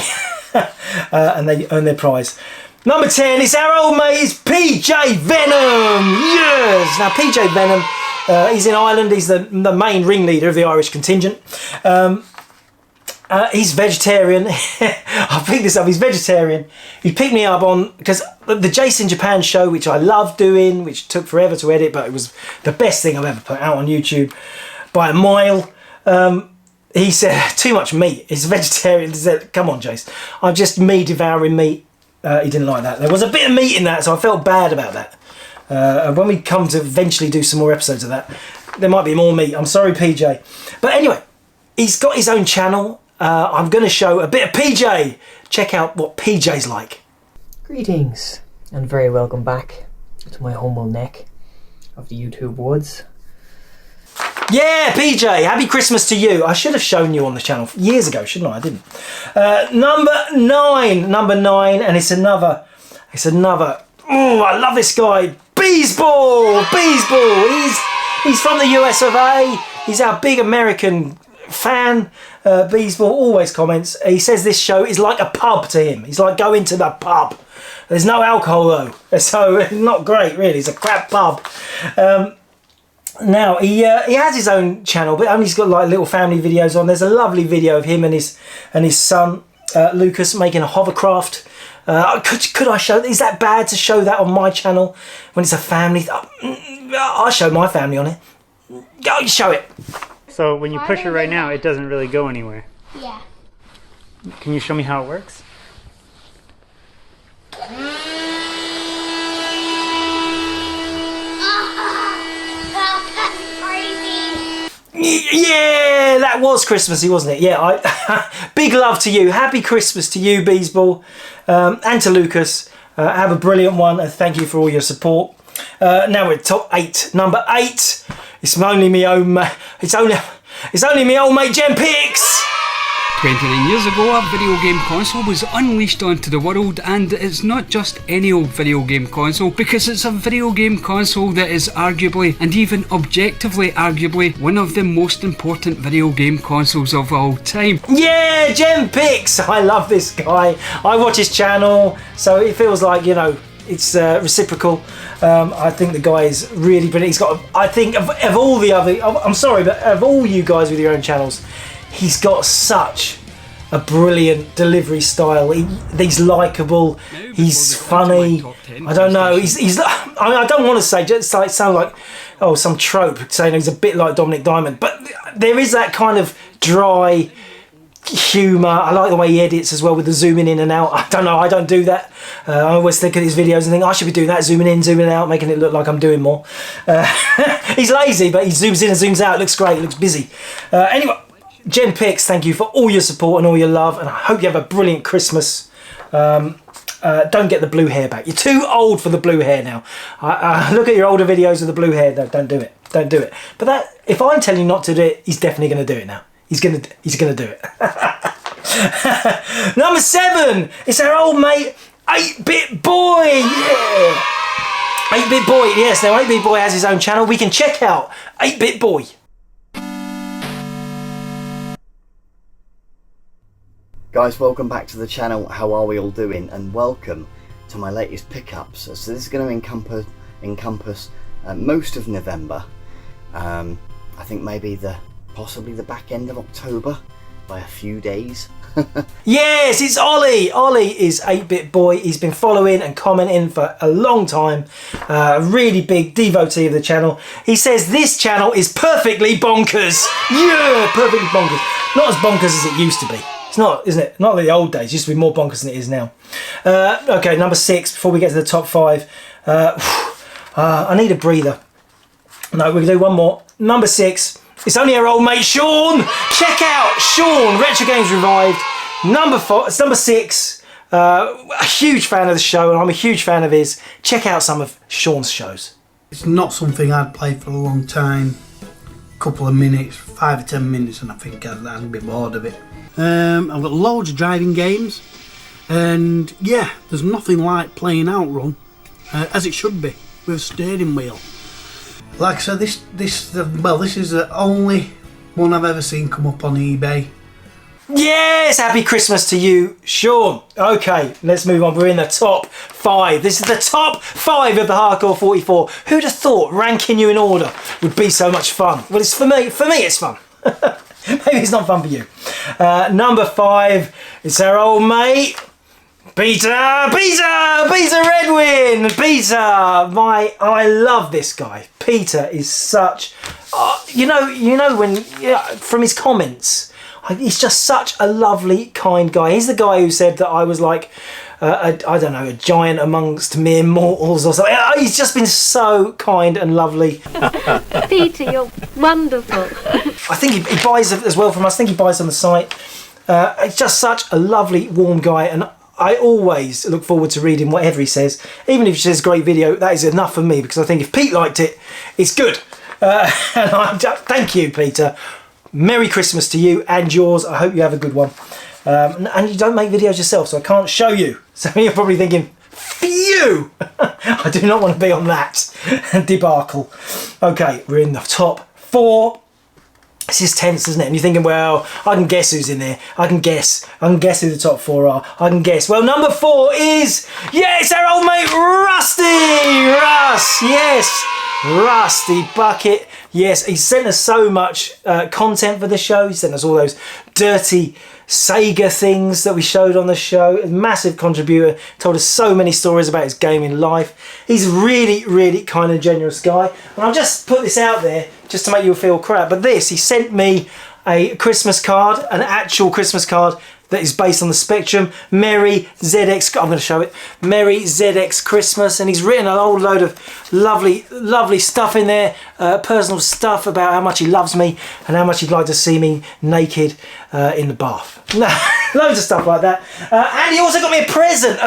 And they earn their prize. Number 10 is our old mate, is PJ Venom. Yes! Now PJ Venom, he's in Ireland. He's the main ringleader of the Irish contingent. He's vegetarian. I picked this up. He's vegetarian. He picked me up on because the Jason Japan show, which I love doing, which took forever to edit, but it was the best thing I've ever put out on YouTube by a mile. He said, too much meat. He's a vegetarian. He said, come on, Jace. I'm just me devouring meat. He didn't like that. There was a bit of meat in that, so I felt bad about that. And when we come to eventually do some more episodes of that, there might be more meat. I'm sorry, PJ. But anyway, he's got his own channel. I'm going to show a bit of PJ. Check out what PJ's like. Greetings, and very welcome back to my humble neck of the YouTube woods. Yeah, PJ, happy Christmas to you. I should have shown you on the channel years ago, shouldn't I? I didn't. Number nine, and it's another. Oh, I love this guy, Beesball. He's from the US of A. He's our big American fan. Beesball always comments. He says this show is like a pub to him. He's like going to the pub. There's no alcohol though, so not great really. It's a crap pub. Now he has his own channel, but he's got like little family videos on. There's a lovely video of him and his son Lucas making a hovercraft. Could I show? Is that bad to show that on my channel when it's a family? I'll show my family on it. Go show it. So when you push it right now, it doesn't really go anywhere. Yeah. Can you show me how it works? Yeah, that was Christmassy, wasn't it? Yeah, big love to you. Happy Christmas to you, Beesball, and to Lucas. Have a brilliant one, and thank you for all your support. Now we're at top 8. Number 8. It's only me old mate. It's only me old mate Jen Pix. 29 years ago, a video game console was unleashed onto the world, and it's not just any old video game console, because it's a video game console that is arguably, and even objectively arguably, one of the most important video game consoles of all time. Yeah, Jen Pix! I love this guy. I watch his channel, so it feels like, you know, it's reciprocal. I think the guy is really brilliant. He's got, I think, of all the other, I'm sorry, but of all you guys with your own channels, he's got such a brilliant delivery style. He's likeable. He's funny. I don't know. He's. I don't want to say just like sound like some trope saying he's a bit like Dominic Diamond, but there is that kind of dry humour. I like the way he edits as well with the zooming in and out. I don't know. I don't do that. I always think of his videos and think I should be doing that, zooming in, zooming out, making it look like I'm doing more. He's lazy, but he zooms in and zooms out. It looks great. It looks busy. Anyway. Jen Pix, thank you for all your support and all your love, and I hope you have a brilliant Christmas. Don't get the blue hair back. You're too old for the blue hair now. Look at your older videos of the blue hair. No, don't do it. Don't do it. But that, if I'm telling you not to do it, he's definitely going to do it now. He's gonna do it. Number 7. It's our old mate 8-Bit Boy. Yeah. 8-Bit Boy. Yes. Now 8-Bit Boy has his own channel. We can check out 8-Bit Boy. Guys, welcome back to the channel. How are we all doing? And welcome to my latest pickups. So this is going to encompass most of November. I think maybe possibly the back end of October by a few days. Yes, it's Ollie. Ollie is 8-Bit Boy. He's been following and commenting for a long time. A really big devotee of the channel. He says this channel is perfectly bonkers. Yeah, perfectly bonkers. Not as bonkers as it used to be. It's not, isn't it? Not like the old days. It used to be more bonkers than it is now. Okay, number 6. Before we get to the top 5, I need a breather. No, we're going to do one more. Number 6. It's only our old mate Sean. Check out Sean, Retrogames Revived. Number 6. A huge fan of the show, and I'm a huge fan of his. Check out some of Sean's shows. It's not something I'd played for a long time. A couple of minutes, 5 or 10 minutes, and I think I'd a bit bored of it. I've got loads of driving games, and yeah, there's nothing like playing Outrun, as it should be, with a steering wheel. Like I said, this is the only one I've ever seen come up on eBay. Yes, happy Christmas to you, Sean. Okay, let's move on. We're in the top 5. This is the top 5 of the Hardcore 44. Who'd have thought ranking you in order would be so much fun? Well, it's for me it's fun. Maybe it's not fun for you. Number 5, it's our old mate, Peter Redwin. Peter, I love this guy. Peter is such, you know when from his comments, he's just such a lovely, kind guy. He's the guy who said that I was like, I don't know, a giant amongst mere mortals or something. He's just been so kind and lovely. Peter, you're wonderful. I think he buys as well from us. I think he buys on the site. He's just such a lovely, warm guy, and I always look forward to reading whatever he says. Even if he says great video, that is enough for me, because I think if Pete liked it, it's good. And thank you, Peter. Merry Christmas to you and yours. I hope you have a good one. And you don't make videos yourself, so I can't show you. So you're probably thinking, phew! I do not want to be on that debacle. Okay, we're in the top 4. This is tense, isn't it? And you're thinking, well, I can guess who's in there. I can guess who the top 4 are. I can guess. Well, number 4 is, it's our old mate Rusty! Russ, yes! Rusty Bucket. Yes, he sent us so much content for the show. He sent us all those dirty Sega things that we showed on the show. A massive contributor. Told us so many stories about his gaming life. He's a really, really kind and generous guy. And I'll just put this out there just to make you feel crap. But he sent me a Christmas card, an actual Christmas card that is based on the Spectrum. Merry ZX, I'm going to show it. Merry ZX Christmas, and he's written a whole load of lovely, lovely stuff in there, personal stuff about how much he loves me and how much he'd like to see me naked in the bath. Loads of stuff like that. And he also got me a present.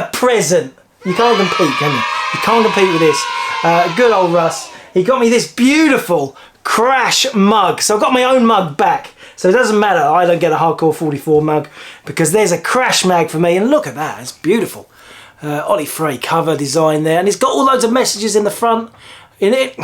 You can't compete, can you? You can't compete with this. Good old Russ. He got me this beautiful Crash mug. So I've got my own mug back. So it doesn't matter, I don't get a Hardcore 44 mug, because there's a Crash mag for me, and look at that, it's beautiful. Ollie Frey cover design there, and it's got all loads of messages in the front. In the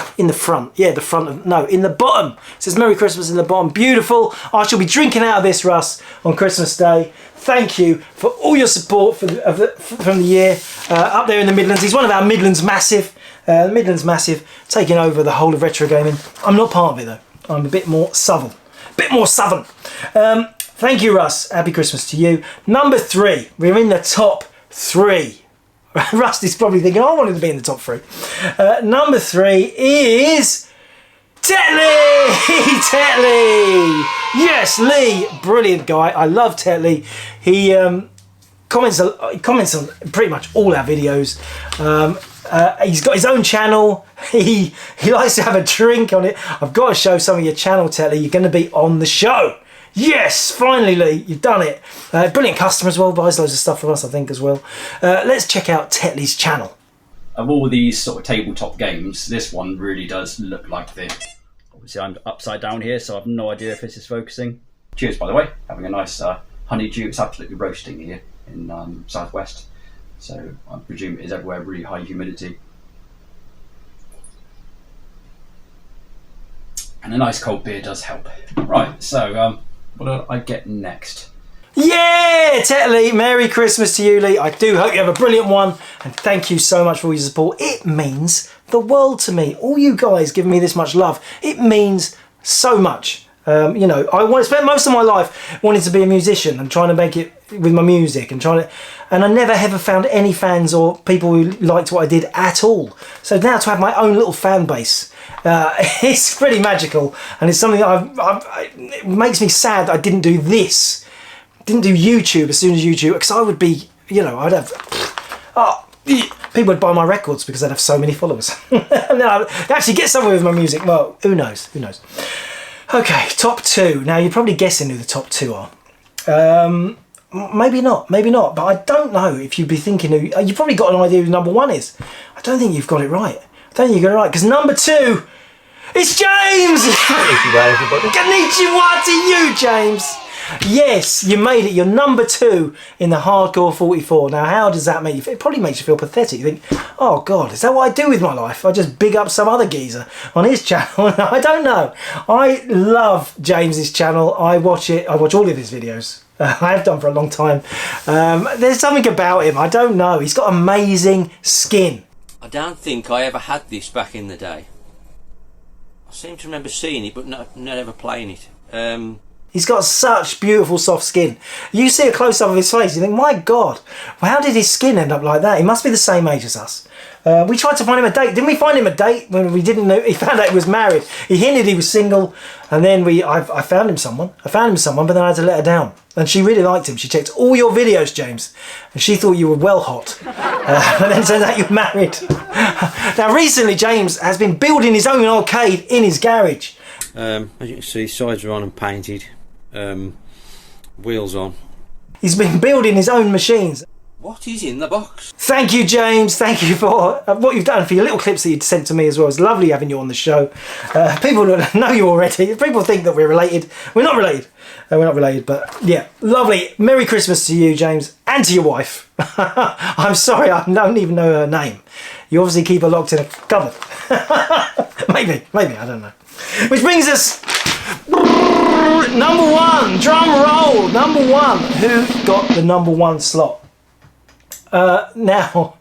bottom. It says Merry Christmas in the bottom. Beautiful. I shall be drinking out of this, Russ, on Christmas Day. Thank you for all your support from the year up there in the Midlands. He's one of our Midlands Massive. Taking over the whole of retro gaming. I'm not part of it though. I'm a bit more southern. Thank you, Russ. Happy Christmas to you. Number 3. We're in the top 3. Rusty's probably thinking, I wanted to be in the top 3. Number 3 is Tetley! Tetley! Yes, Lee. Brilliant guy. I love Tetley. He comments on pretty much all our videos. He's got his own channel. He likes to have a drink on it. I've got to show some of your channel, Tetley. You're going to be on the show. Yes, finally, Lee, you've done it. Brilliant customer as well, buys loads of stuff from us, I think, as well. Let's check out Tetley's channel. Of all these sort of tabletop games, this one really does look like this. Obviously, I'm upside down here, so I've no idea if this is focusing. Cheers, by the way. Having a nice honeydew. It's absolutely roasting here in southwest. So I presume it is everywhere really high humidity. And a nice cold beer does help. Right, so what do I get next? Yeah, Tetley, Merry Christmas to you, Lee. I do hope you have a brilliant one, and thank you so much for all your support. It means the world to me. All you guys giving me this much love. It means so much. You know, I spent most of my life wanting to be a musician and trying to make it with my music and I never ever found any fans or people who liked what I did at all. So now to have my own little fan base, it's pretty magical, and it's something that it makes me sad that I didn't do this, didn't do YouTube as soon as YouTube, because I would be, you know, I'd have, people would buy my records because I'd have so many followers. And then I'd actually get somewhere with my music. Well, who knows? Who knows? Okay, top 2. Now you're probably guessing who the top 2 are. Maybe not, but I don't know if you'd be thinking who. You've probably got an idea who number 1 is. I don't think you've got it right. I don't think you got it right, because number 2 is James! Konnichiwa to you, James! Yes, you made it. You're number 2 in the Hardcore 44. Now, how does that make you feel? It probably makes you feel pathetic. You think, oh God, is that what I do with my life? I just big up some other geezer on his channel. I don't know. I love James's channel. I watch it. I watch all of his videos. I have done for a long time. There's something about him. I don't know. He's got amazing skin. I don't think I ever had this back in the day. I seem to remember seeing it, but not ever playing it. He's got such beautiful soft skin. You see a close-up of his face, you think, my God, well, how did his skin end up like that? He must be the same age as us. We tried to find him a date. Didn't we find him a date when we didn't know? He found out he was married. He hinted he was single, and then I found him someone. But then I had to let her down. And she really liked him. She checked all your videos, James, and she thought you were well hot. And then it turns out you're married. Now, recently, James has been building his own arcade in his garage. As you can see, sides are on and painted. Wheels on. He's been building his own machines. What is in the box? Thank you, James. Thank you for what you've done, for your little clips that you'd sent to me as well. It's lovely having you on the show. People know you already. People think that we're related. We're not related. We're not related, but yeah, lovely. Merry Christmas to you, James, and to your wife. I'm sorry, I don't even know her name. You obviously keep her locked in a cupboard. maybe, I don't know. Which brings us number 1, drum roll, number 1. Who got the number 1 slot? Now,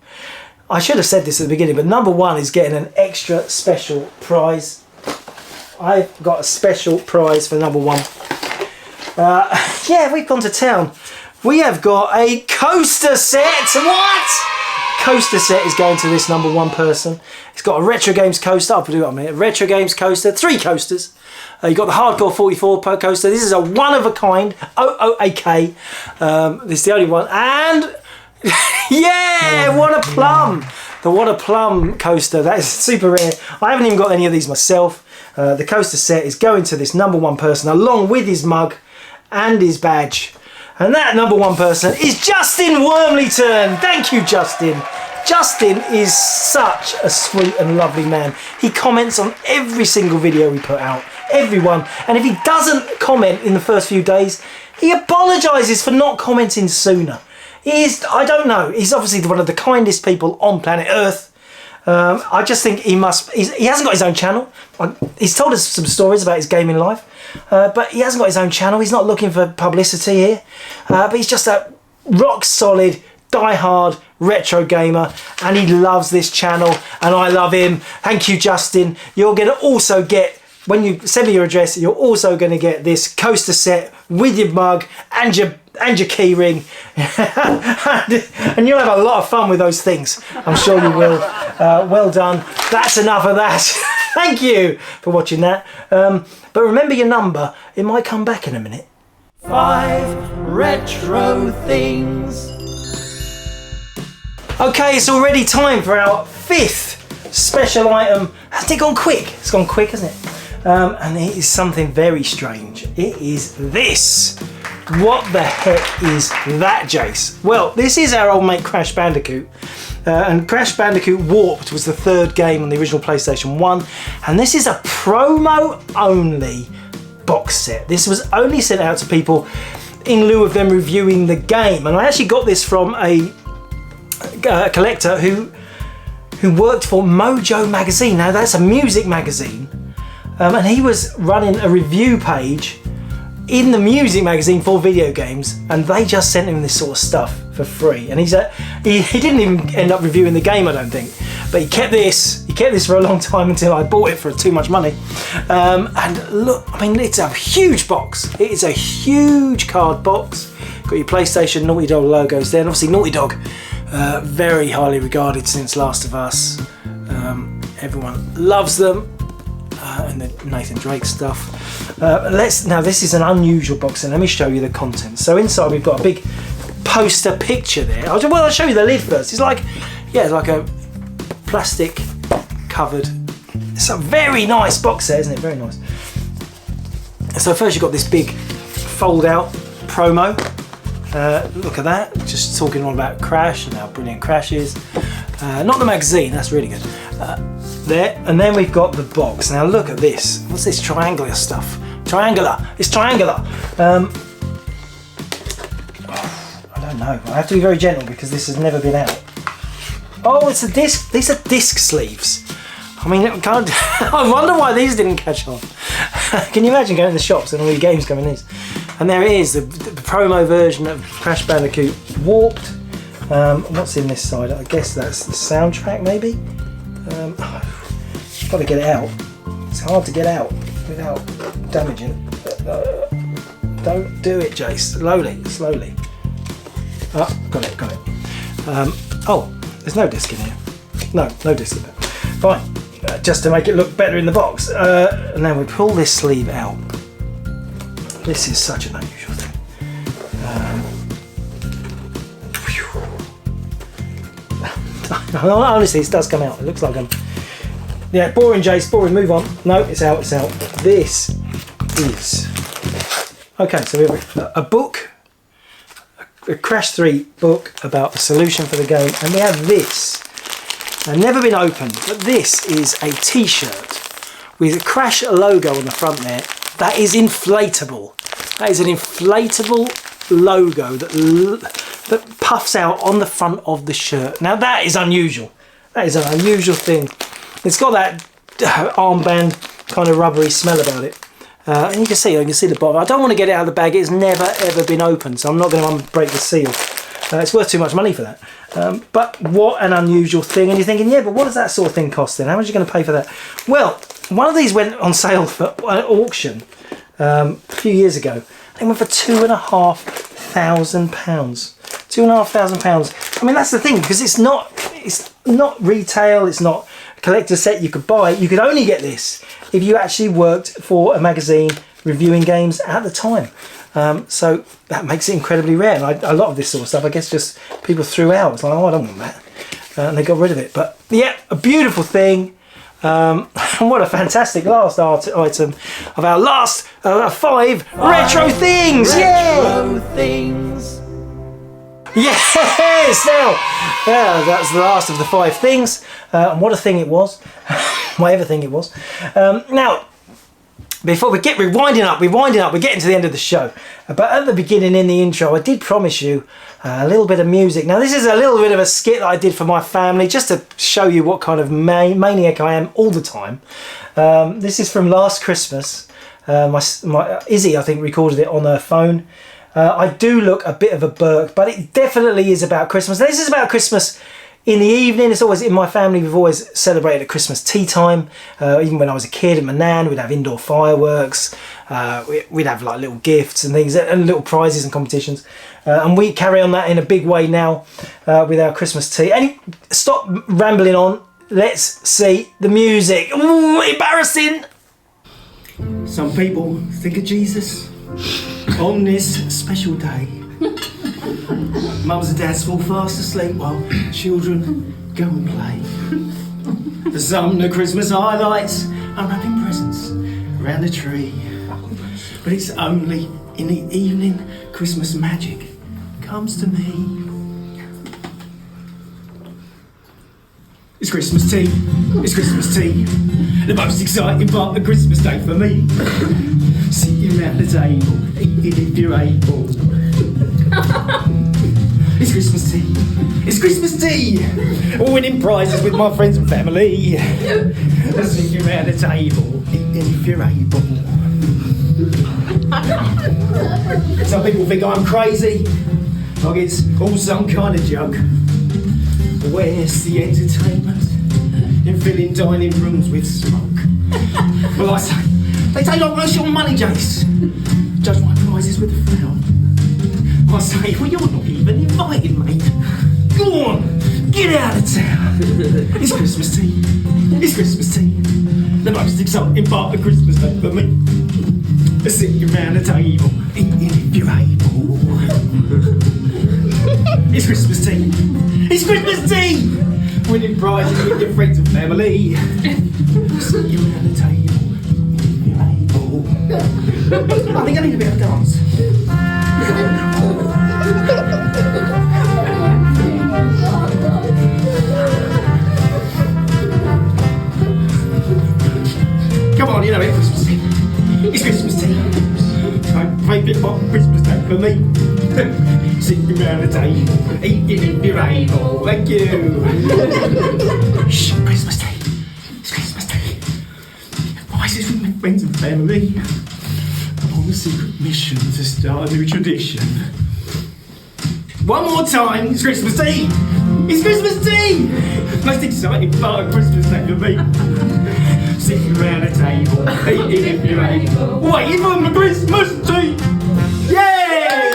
I should have said this at the beginning, but number 1 is getting an extra special prize. I've got a special prize for number 1. Yeah, we've gone to town. We have got a coaster set. What? Coaster set is going to this number 1 person. It's got a Retrogames coaster. I'll put it on a minute. Retrogames coaster, 3 coasters. You've got the Hardcore 44 per coaster. This is a one of a kind, OOAK. This is the only one. And yeah, what a plum. The What a Plum coaster. That is super rare. I haven't even got any of these myself. The coaster set is going to this number 1 person along with his mug and his badge. And that number 1 person is Justin Wormleyton. Thank you, Justin. Justin is such a sweet and lovely man. He comments on every single video we put out, everyone. And if he doesn't comment in the first few days, he apologises for not commenting sooner. He is, I don't know, he's obviously one of the kindest people on planet Earth. I just think he hasn't got his own channel. He's told us some stories about his gaming life, but he hasn't got his own channel. He's not looking for publicity here, but he's just a rock solid, die-hard retro gamer, and he loves this channel, and I love him. Thank you, Justin. You're going to also get, when you send me your address, you're also going to get this coaster set with your mug and your key ring. And you'll have a lot of fun with those things. I'm sure you will. Well done. That's enough of that. Thank you for watching that. But remember your number. It might come back in a minute. 5 retro things. Okay, it's already time for our 5th special item. Hasn't it gone quick? It's gone quick, hasn't it? And it is something very strange. It is this. What the heck is that, Jace? Well, this is our old mate Crash Bandicoot. And Crash Bandicoot Warped was the 3rd game on the original PlayStation 1. And this is a promo-only box set. This was only sent out to people in lieu of them reviewing the game. And I actually got this from a collector who worked for Mojo Magazine. Now, that's a music magazine. And he was running a review page in the music magazine for video games, and they just sent him this sort of stuff for free. And he didn't even end up reviewing the game, I don't think, but he kept this. kept this for a long time until I bought it for too much money. And look, I mean, it's a huge box. It is a huge card box. Got your PlayStation, Naughty Dog logos there, and obviously Naughty Dog, very highly regarded since Last of Us. Everyone loves them. And the Nathan Drake stuff. Now this is an unusual box, and let me show you the contents. So inside we've got a big poster picture there. I'll show you the lid first. It's like a plastic covered. It's a very nice box set, isn't it? Very nice. So first you've got this big fold out promo. Look at that, just talking all about Crash and how brilliant Crash is. Not the magazine, that's really good. There, and then we've got the box. Now look at this. What's this triangular stuff? Triangular. It's triangular. I don't know. I have to be very gentle because this has never been out. Oh, it's a disc. These are disc sleeves. I mean, I wonder why these didn't catch on. Can you imagine going to the shops and all your games come in these? And there it is, the promo version of Crash Bandicoot Warped. What's in this side? I guess that's the soundtrack, maybe. Got to get it out. It's hard to get out without damaging it. Don't do it, Jace. Slowly. Oh, got it. Oh, there's no disc in here. No disc in there. Fine. Just to make it look better in the box. And then we pull this sleeve out. This is such an unusual thing. Honestly, this does come out. It looks like yeah, boring, Jace, boring, move on. No, it's out. This is... Okay, so we have a book, a Crash 3 book about the solution for the game, and we have this. Never been opened, but this is a t-shirt with a Crash logo on the front there. That is inflatable. That is an inflatable logo that puffs out on the front of the shirt. Now that is unusual. That is an unusual thing. It's got that armband kind of rubbery smell about it. And you can see the bottom. I don't want to get it out of the bag. It's never ever been opened, so I'm not going to break the seal. It's worth too much money for that. But what an unusual thing. And you're thinking, yeah, but what does that sort of thing cost then? How much are you going to pay for that? Well, one of these went on sale for an auction a few years ago. They went for £2,500. £2,500. I mean, that's the thing, because it's not retail. It's not a collector's set you could buy. You could only get this if you actually worked for a magazine reviewing games at the time. So that makes it incredibly rare. And a lot of this sort of stuff, I guess, just people threw out. It's like, oh, I don't want that, and they got rid of it. But yeah, a beautiful thing. What a fantastic last item of our last 5 retro things! Retro things! Yes! Now, that's the last of the 5 things. And what a thing it was. Whatever thing it was. Now, before we get rewinding up, we're getting to the end of the show. But at the beginning, in the intro, I did promise you a little bit of music. Now, this is a little bit of a skit that I did for my family, just to show you what kind of maniac I am all the time. This is from last Christmas. My Izzy, I think, recorded it on her phone. I do look a bit of a Burke, but it definitely is about Christmas. Now, this is about Christmas in the evening. It's always, in my family, we've always celebrated at Christmas tea time. Even when I was a kid and my nan, we'd have indoor fireworks. We'd have like little gifts and things, and little prizes and competitions. And we carry on that in a big way now with our Christmas tea. And stop rambling on. Let's see the music. Ooh, embarrassing. Some people think of Jesus on this special day. Mums and dads fall fast asleep while children go and play. For some, the Christmas highlights are wrapping presents around the tree. But it's only in the evening Christmas magic comes to me. It's Christmas tea, it's Christmas tea, the most exciting part of Christmas Day for me. Sitting round the table, eating if you're able. It's Christmas tea, it's Christmas tea, winning prizes with my friends and family. Sitting round the table, eating if you're able. Some people think I'm crazy, like it's all some kind of joke. Where's the entertainment in filling dining rooms with smoke. Well, I say, they take like most of your money, Jace. Judge my prizes with a frown. I say, well, you're not even invited, mate. Go on, get out of town. It's Christmas tea. It's Christmas tea. The most exciting part of Christmas Day for me. Sitting around the table, eating if you're able. It's Christmas tea. It's Christmas tea. Winning prizes with your friends and family. Sitting around the table, if you're able. I think I need a bit of dance. Come on, you know it's Christmas tea. It's Christmas tea. My favourite part of Christmas Day for me. Sitting around the table, eating if you're able. Thank you. Shh, Christmas tea. It's Christmas tea. Voices from my friends and family. I'm on a secret mission to start a new tradition. One more time, it's Christmas tea! It's Christmas tea! Most exciting part of Christmas Day for me. Sitting around a table, eating if you're able. Waiting for my Christmas tea! Yay!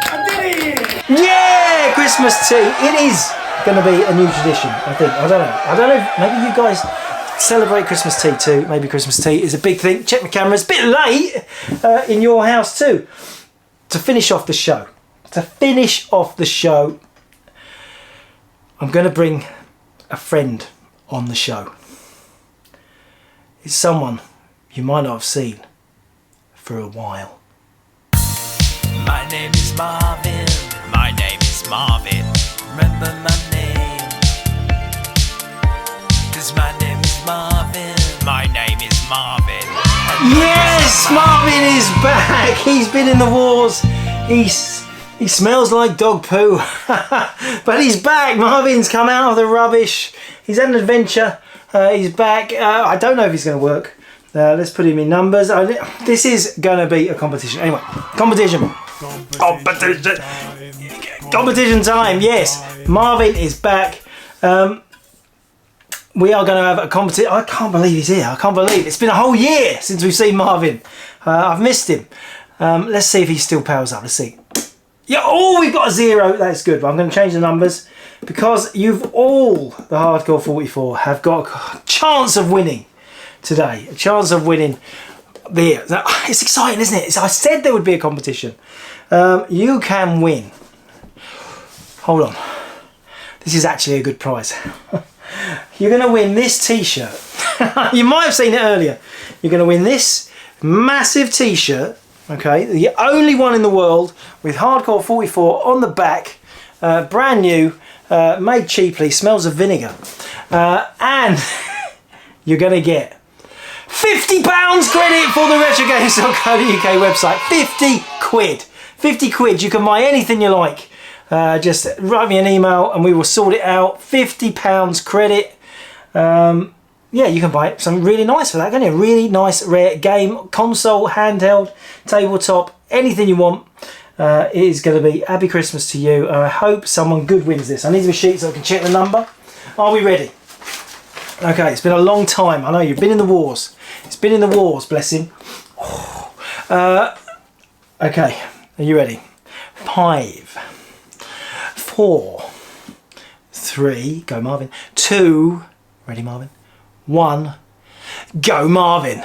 I did it! Yeah, Christmas tea. It is going to be a new tradition, I think. I don't know. Maybe you guys celebrate Christmas tea too. Maybe Christmas tea is a big thing. Check my cameras. Bit late in your house too. To finish off the show. I'm going to bring a friend on the show. It's someone you might not have seen for a while. My name is Marvin. My name is Marvin. Remember my name. 'Cause my name is Marvin. My name is Marvin. Yes, Marvin is back. He's been in the wars. He smells like dog poo. But he's back. Marvin's come out of the rubbish. He's had an adventure. He's back. I don't know if he's going to work. Let's put him in numbers. This is going to be a competition. Anyway, competition time. Yes, Marvin is back. We are going to have a competition. I can't believe he's here. I can't believe it's been a whole year since we've seen Marvin. I've missed him. Let's see if he still powers up. Let's see. Yeah, oh, we've got a 0. That's good. But I'm going to change the numbers because you've all, the Hardcore 44, have got a chance of winning today. A chance of winning beer. It's exciting, isn't it? I said there would be a competition. You can win. Hold on. This is actually a good prize. You're going to win this t-shirt. You might have seen it earlier. You're going to win this massive t-shirt. Okay, the only one in the world with Hardcore 44 on the back, brand new, made cheaply, smells of vinegar, and you're going to get £50 credit for the Retrogames.co.uk website. 50 quid. 50 quid. You can buy anything you like. Just write me an email and we will sort it out. £50 credit. Yeah, you can buy something really nice for that, can't you? A really nice, rare game, console, handheld, tabletop, anything you want. It is going to be Happy Christmas to you. I hope someone good wins this. I need a sheet so I can check the number. Are we ready? Okay, it's been a long time. I know you've been in the wars. It's been in the wars, bless him. Okay, are you ready? 5, 4, 3, go Marvin, 2, ready Marvin? 1, go Marvin.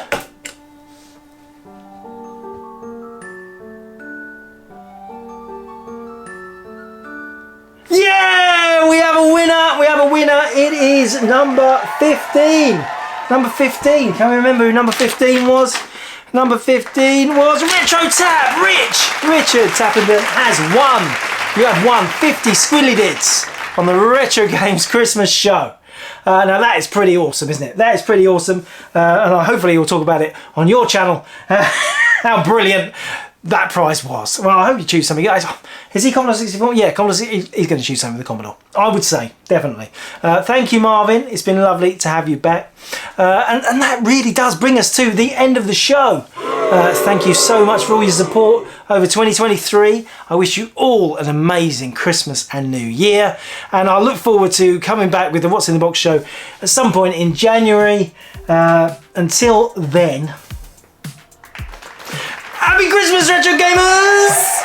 Yeah, we have a winner. We have a winner. It is number 15. Number 15. Can we remember who number 15 was? Number 15 was Retro Tap. Richard Tappenden has won. You have won 50 squilly dits on the Retro Games Christmas show. Now that is pretty awesome, isn't it? That is pretty awesome, and hopefully you'll talk about it on your channel. How brilliant that prize was. Well, I hope you choose something. Is he Commodore 64? Yeah, Commodore 64. He's going to choose something with the Commodore. I would say, definitely. Thank you, Marvin. It's been lovely to have you back. And that really does bring us to the end of the show. Thank you so much for all your support over 2023. I wish you all an amazing Christmas and New Year, and I look forward to coming back with the What's in the Box show at some point in January. Until then, Happy Christmas, Retro Gamers!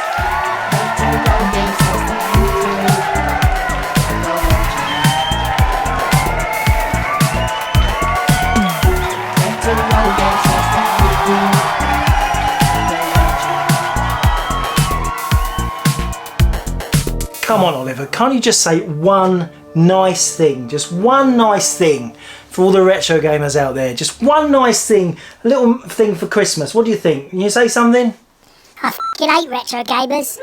Come on, Oliver, can't you just say one nice thing? Just one nice thing for all the retro gamers out there. Just one nice thing, a little thing for Christmas. What do you think? Can you say something? I f***ing hate retro gamers.